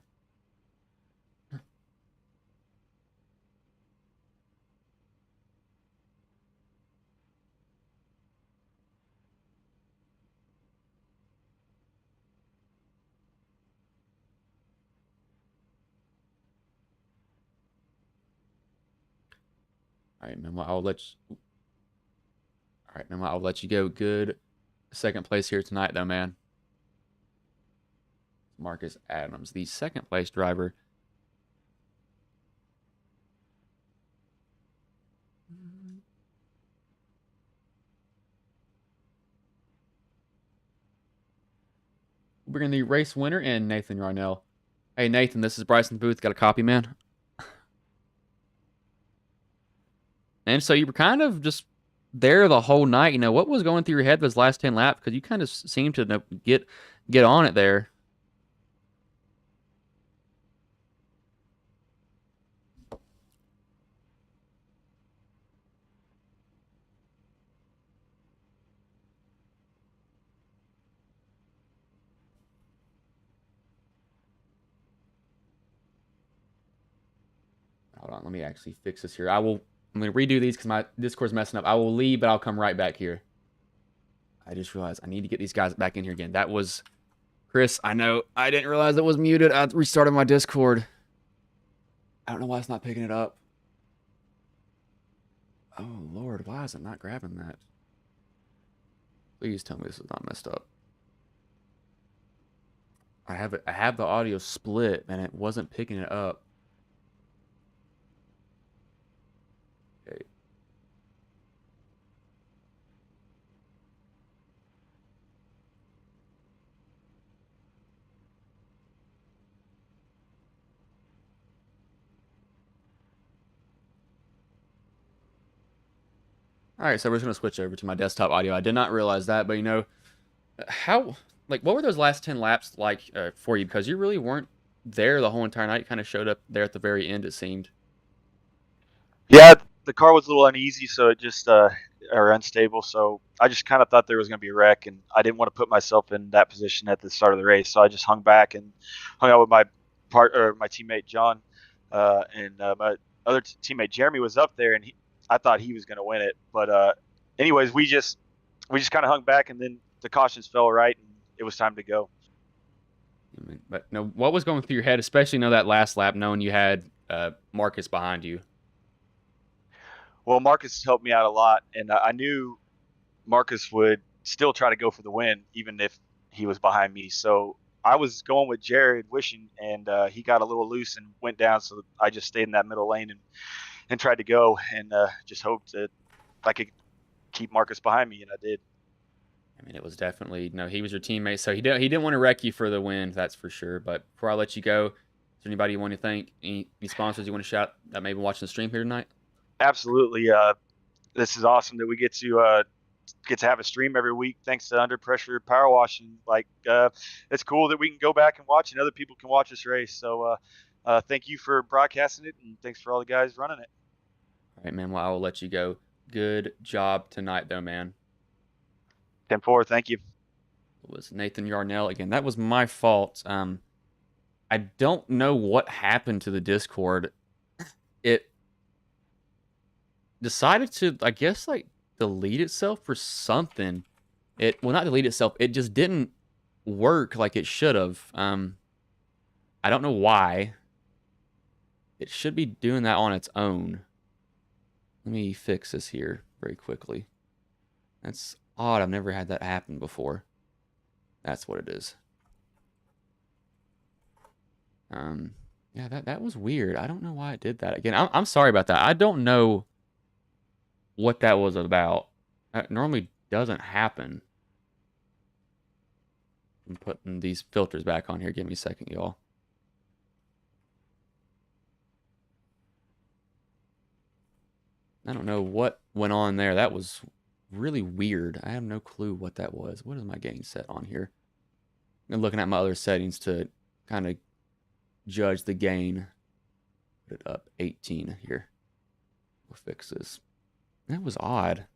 All right, man. Well, I'll let you... All right, man. Well, I'll let you go. Good second place here tonight, though, man. Marcus Adams, the second place driver. We're going to the race winner and Nathan Yarnell. Hey, Nathan, this is Bryson Booth. Got a copy, man? And so you were kind of just there the whole night. You know, what was going through your head those last 10 laps? Because you kind of seemed to get on it there. Hold on, let me actually fix this here. I'm going to redo these because my Discord's messing up. I will leave, but I'll come right back here. I just realized I need to get these guys back in here again. That was Chris. I know. I didn't realize it was muted. I restarted my Discord. I don't know why it's not picking it up. Oh, Lord. Why is it not grabbing that? Please tell me this is not messed up. I have the audio split, and it wasn't picking it up. Okay. All right, so we're just going to switch over to my desktop audio. I did not realize that, but you know, what were those last 10 laps like for you? Because you really weren't there the whole entire night. You kind of showed up there at the very end, it seemed. Yeah, the car was a little uneasy, so it just or unstable. So I just kind of thought there was going to be a wreck, and I didn't want to put myself in that position at the start of the race. So I just hung back and hung out with my teammate John, and my other teammate Jeremy was up there, and I thought he was going to win it. But anyways, we just kind of hung back, and then the cautions fell right, and it was time to go. But no, what was going through your head, especially that last lap, knowing you had Marcus behind you? Well, Marcus helped me out a lot, and I knew Marcus would still try to go for the win, even if he was behind me. So I was going with Jared wishing, and he got a little loose and went down. So I just stayed in that middle lane and tried to go, and just hoped that I could keep Marcus behind me, and I did. I mean, it was definitely he was your teammate, so he didn't want to wreck you for the win, that's for sure. But before I let you go, is there anybody you want to thank? Any sponsors you want to shout that may be watching the stream here tonight? Absolutely. This is awesome that we get to have a stream every week thanks to Under Pressure Power Washing. It's cool that we can go back and watch, and other people can watch this race. So thank you for broadcasting it, and thanks for all the guys running it. All right, man. Well, I will let you go. Good job tonight, though, man. 10-4, thank you. It was Nathan Yarnell again. That was my fault. I don't know what happened to the Discord. It decided to, I guess, delete itself or something. Well, not delete itself. It just didn't work like it should have. I don't know why. It should be doing that on its own. Let me fix this here very quickly. That's odd. I've never had that happen before. That's what it is. Yeah, that was weird. I don't know why it did that. Again, I'm sorry about that. I don't know what that was about. That normally doesn't happen. I'm putting these filters back on here. Give me a second, y'all. I don't know what went on there. That was really weird. I have no clue what that was. What is my gain set on here? I'm looking at my other settings to kind of judge the gain. Put it up 18 here. We'll fix this. That was odd.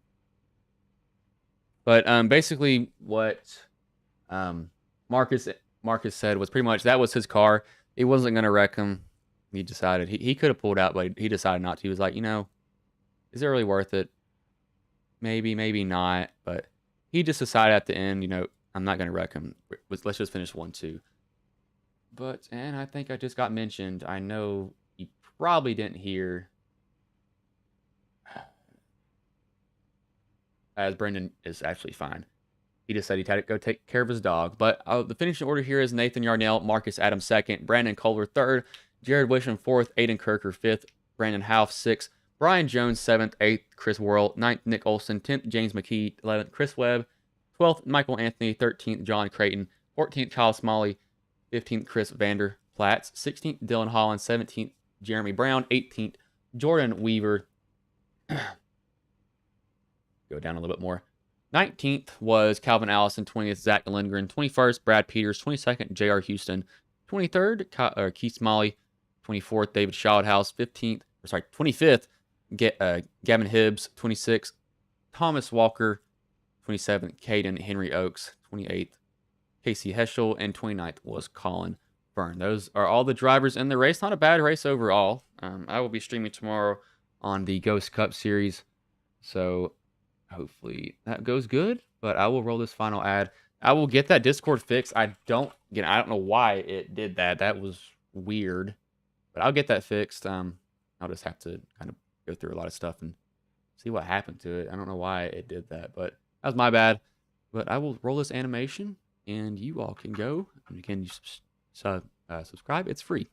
But basically what Marcus said was pretty much that was his car. He wasn't going to wreck him. He decided he could have pulled out, but he decided not to. He was like, is it really worth it? Maybe, maybe not. But he just decided at the end, I'm not going to wreck him. Let's just finish 1-2. And I think I just got mentioned. I know you probably didn't hear. As Brendan is actually fine. He just said he had to go take care of his dog. But the finishing order here is Nathan Yarnell, Marcus Adams 2nd, Brandon Culver 3rd, Jared Wisham 4th, Aiden Kirker 5th, Brandon Half 6th, Brian Jones 7th, 8th, Chris Worrell 9th, Nick Olson 10th, James McKee 11th, Chris Webb 12th, Michael Anthony 13th, John Creighton 14th, Kyle Smalley 15th, Chris Vander Platz 16th, Dylan Holland 17th, Jeremy Brown 18th, Jordan Weaver Go down a little bit more. 19th was Calvin Allison. 20th, Zach Lindgren. 21st, Brad Peters. 22nd, J.R. Houston. 23rd, Keith Smalley. 24th, David Shildhouse. 25th, Gavin Hibbs. 26th, Thomas Walker. 27th, Caden Henry Oaks. 28th, Casey Heschel. And 29th was Colin Byrne. Those are all the drivers in the race. Not a bad race overall. I will be streaming tomorrow on the Ghost Cup Series. So hopefully that goes good. But I will roll this final ad. I will get that Discord fixed. I don't know why it did that. That was weird. But I'll get that fixed. I'll just have to kind of go through a lot of stuff and see what happened to it. I don't know why it did that, but that was my bad. But I will roll this animation, and you all can go and you can subscribe. It's free.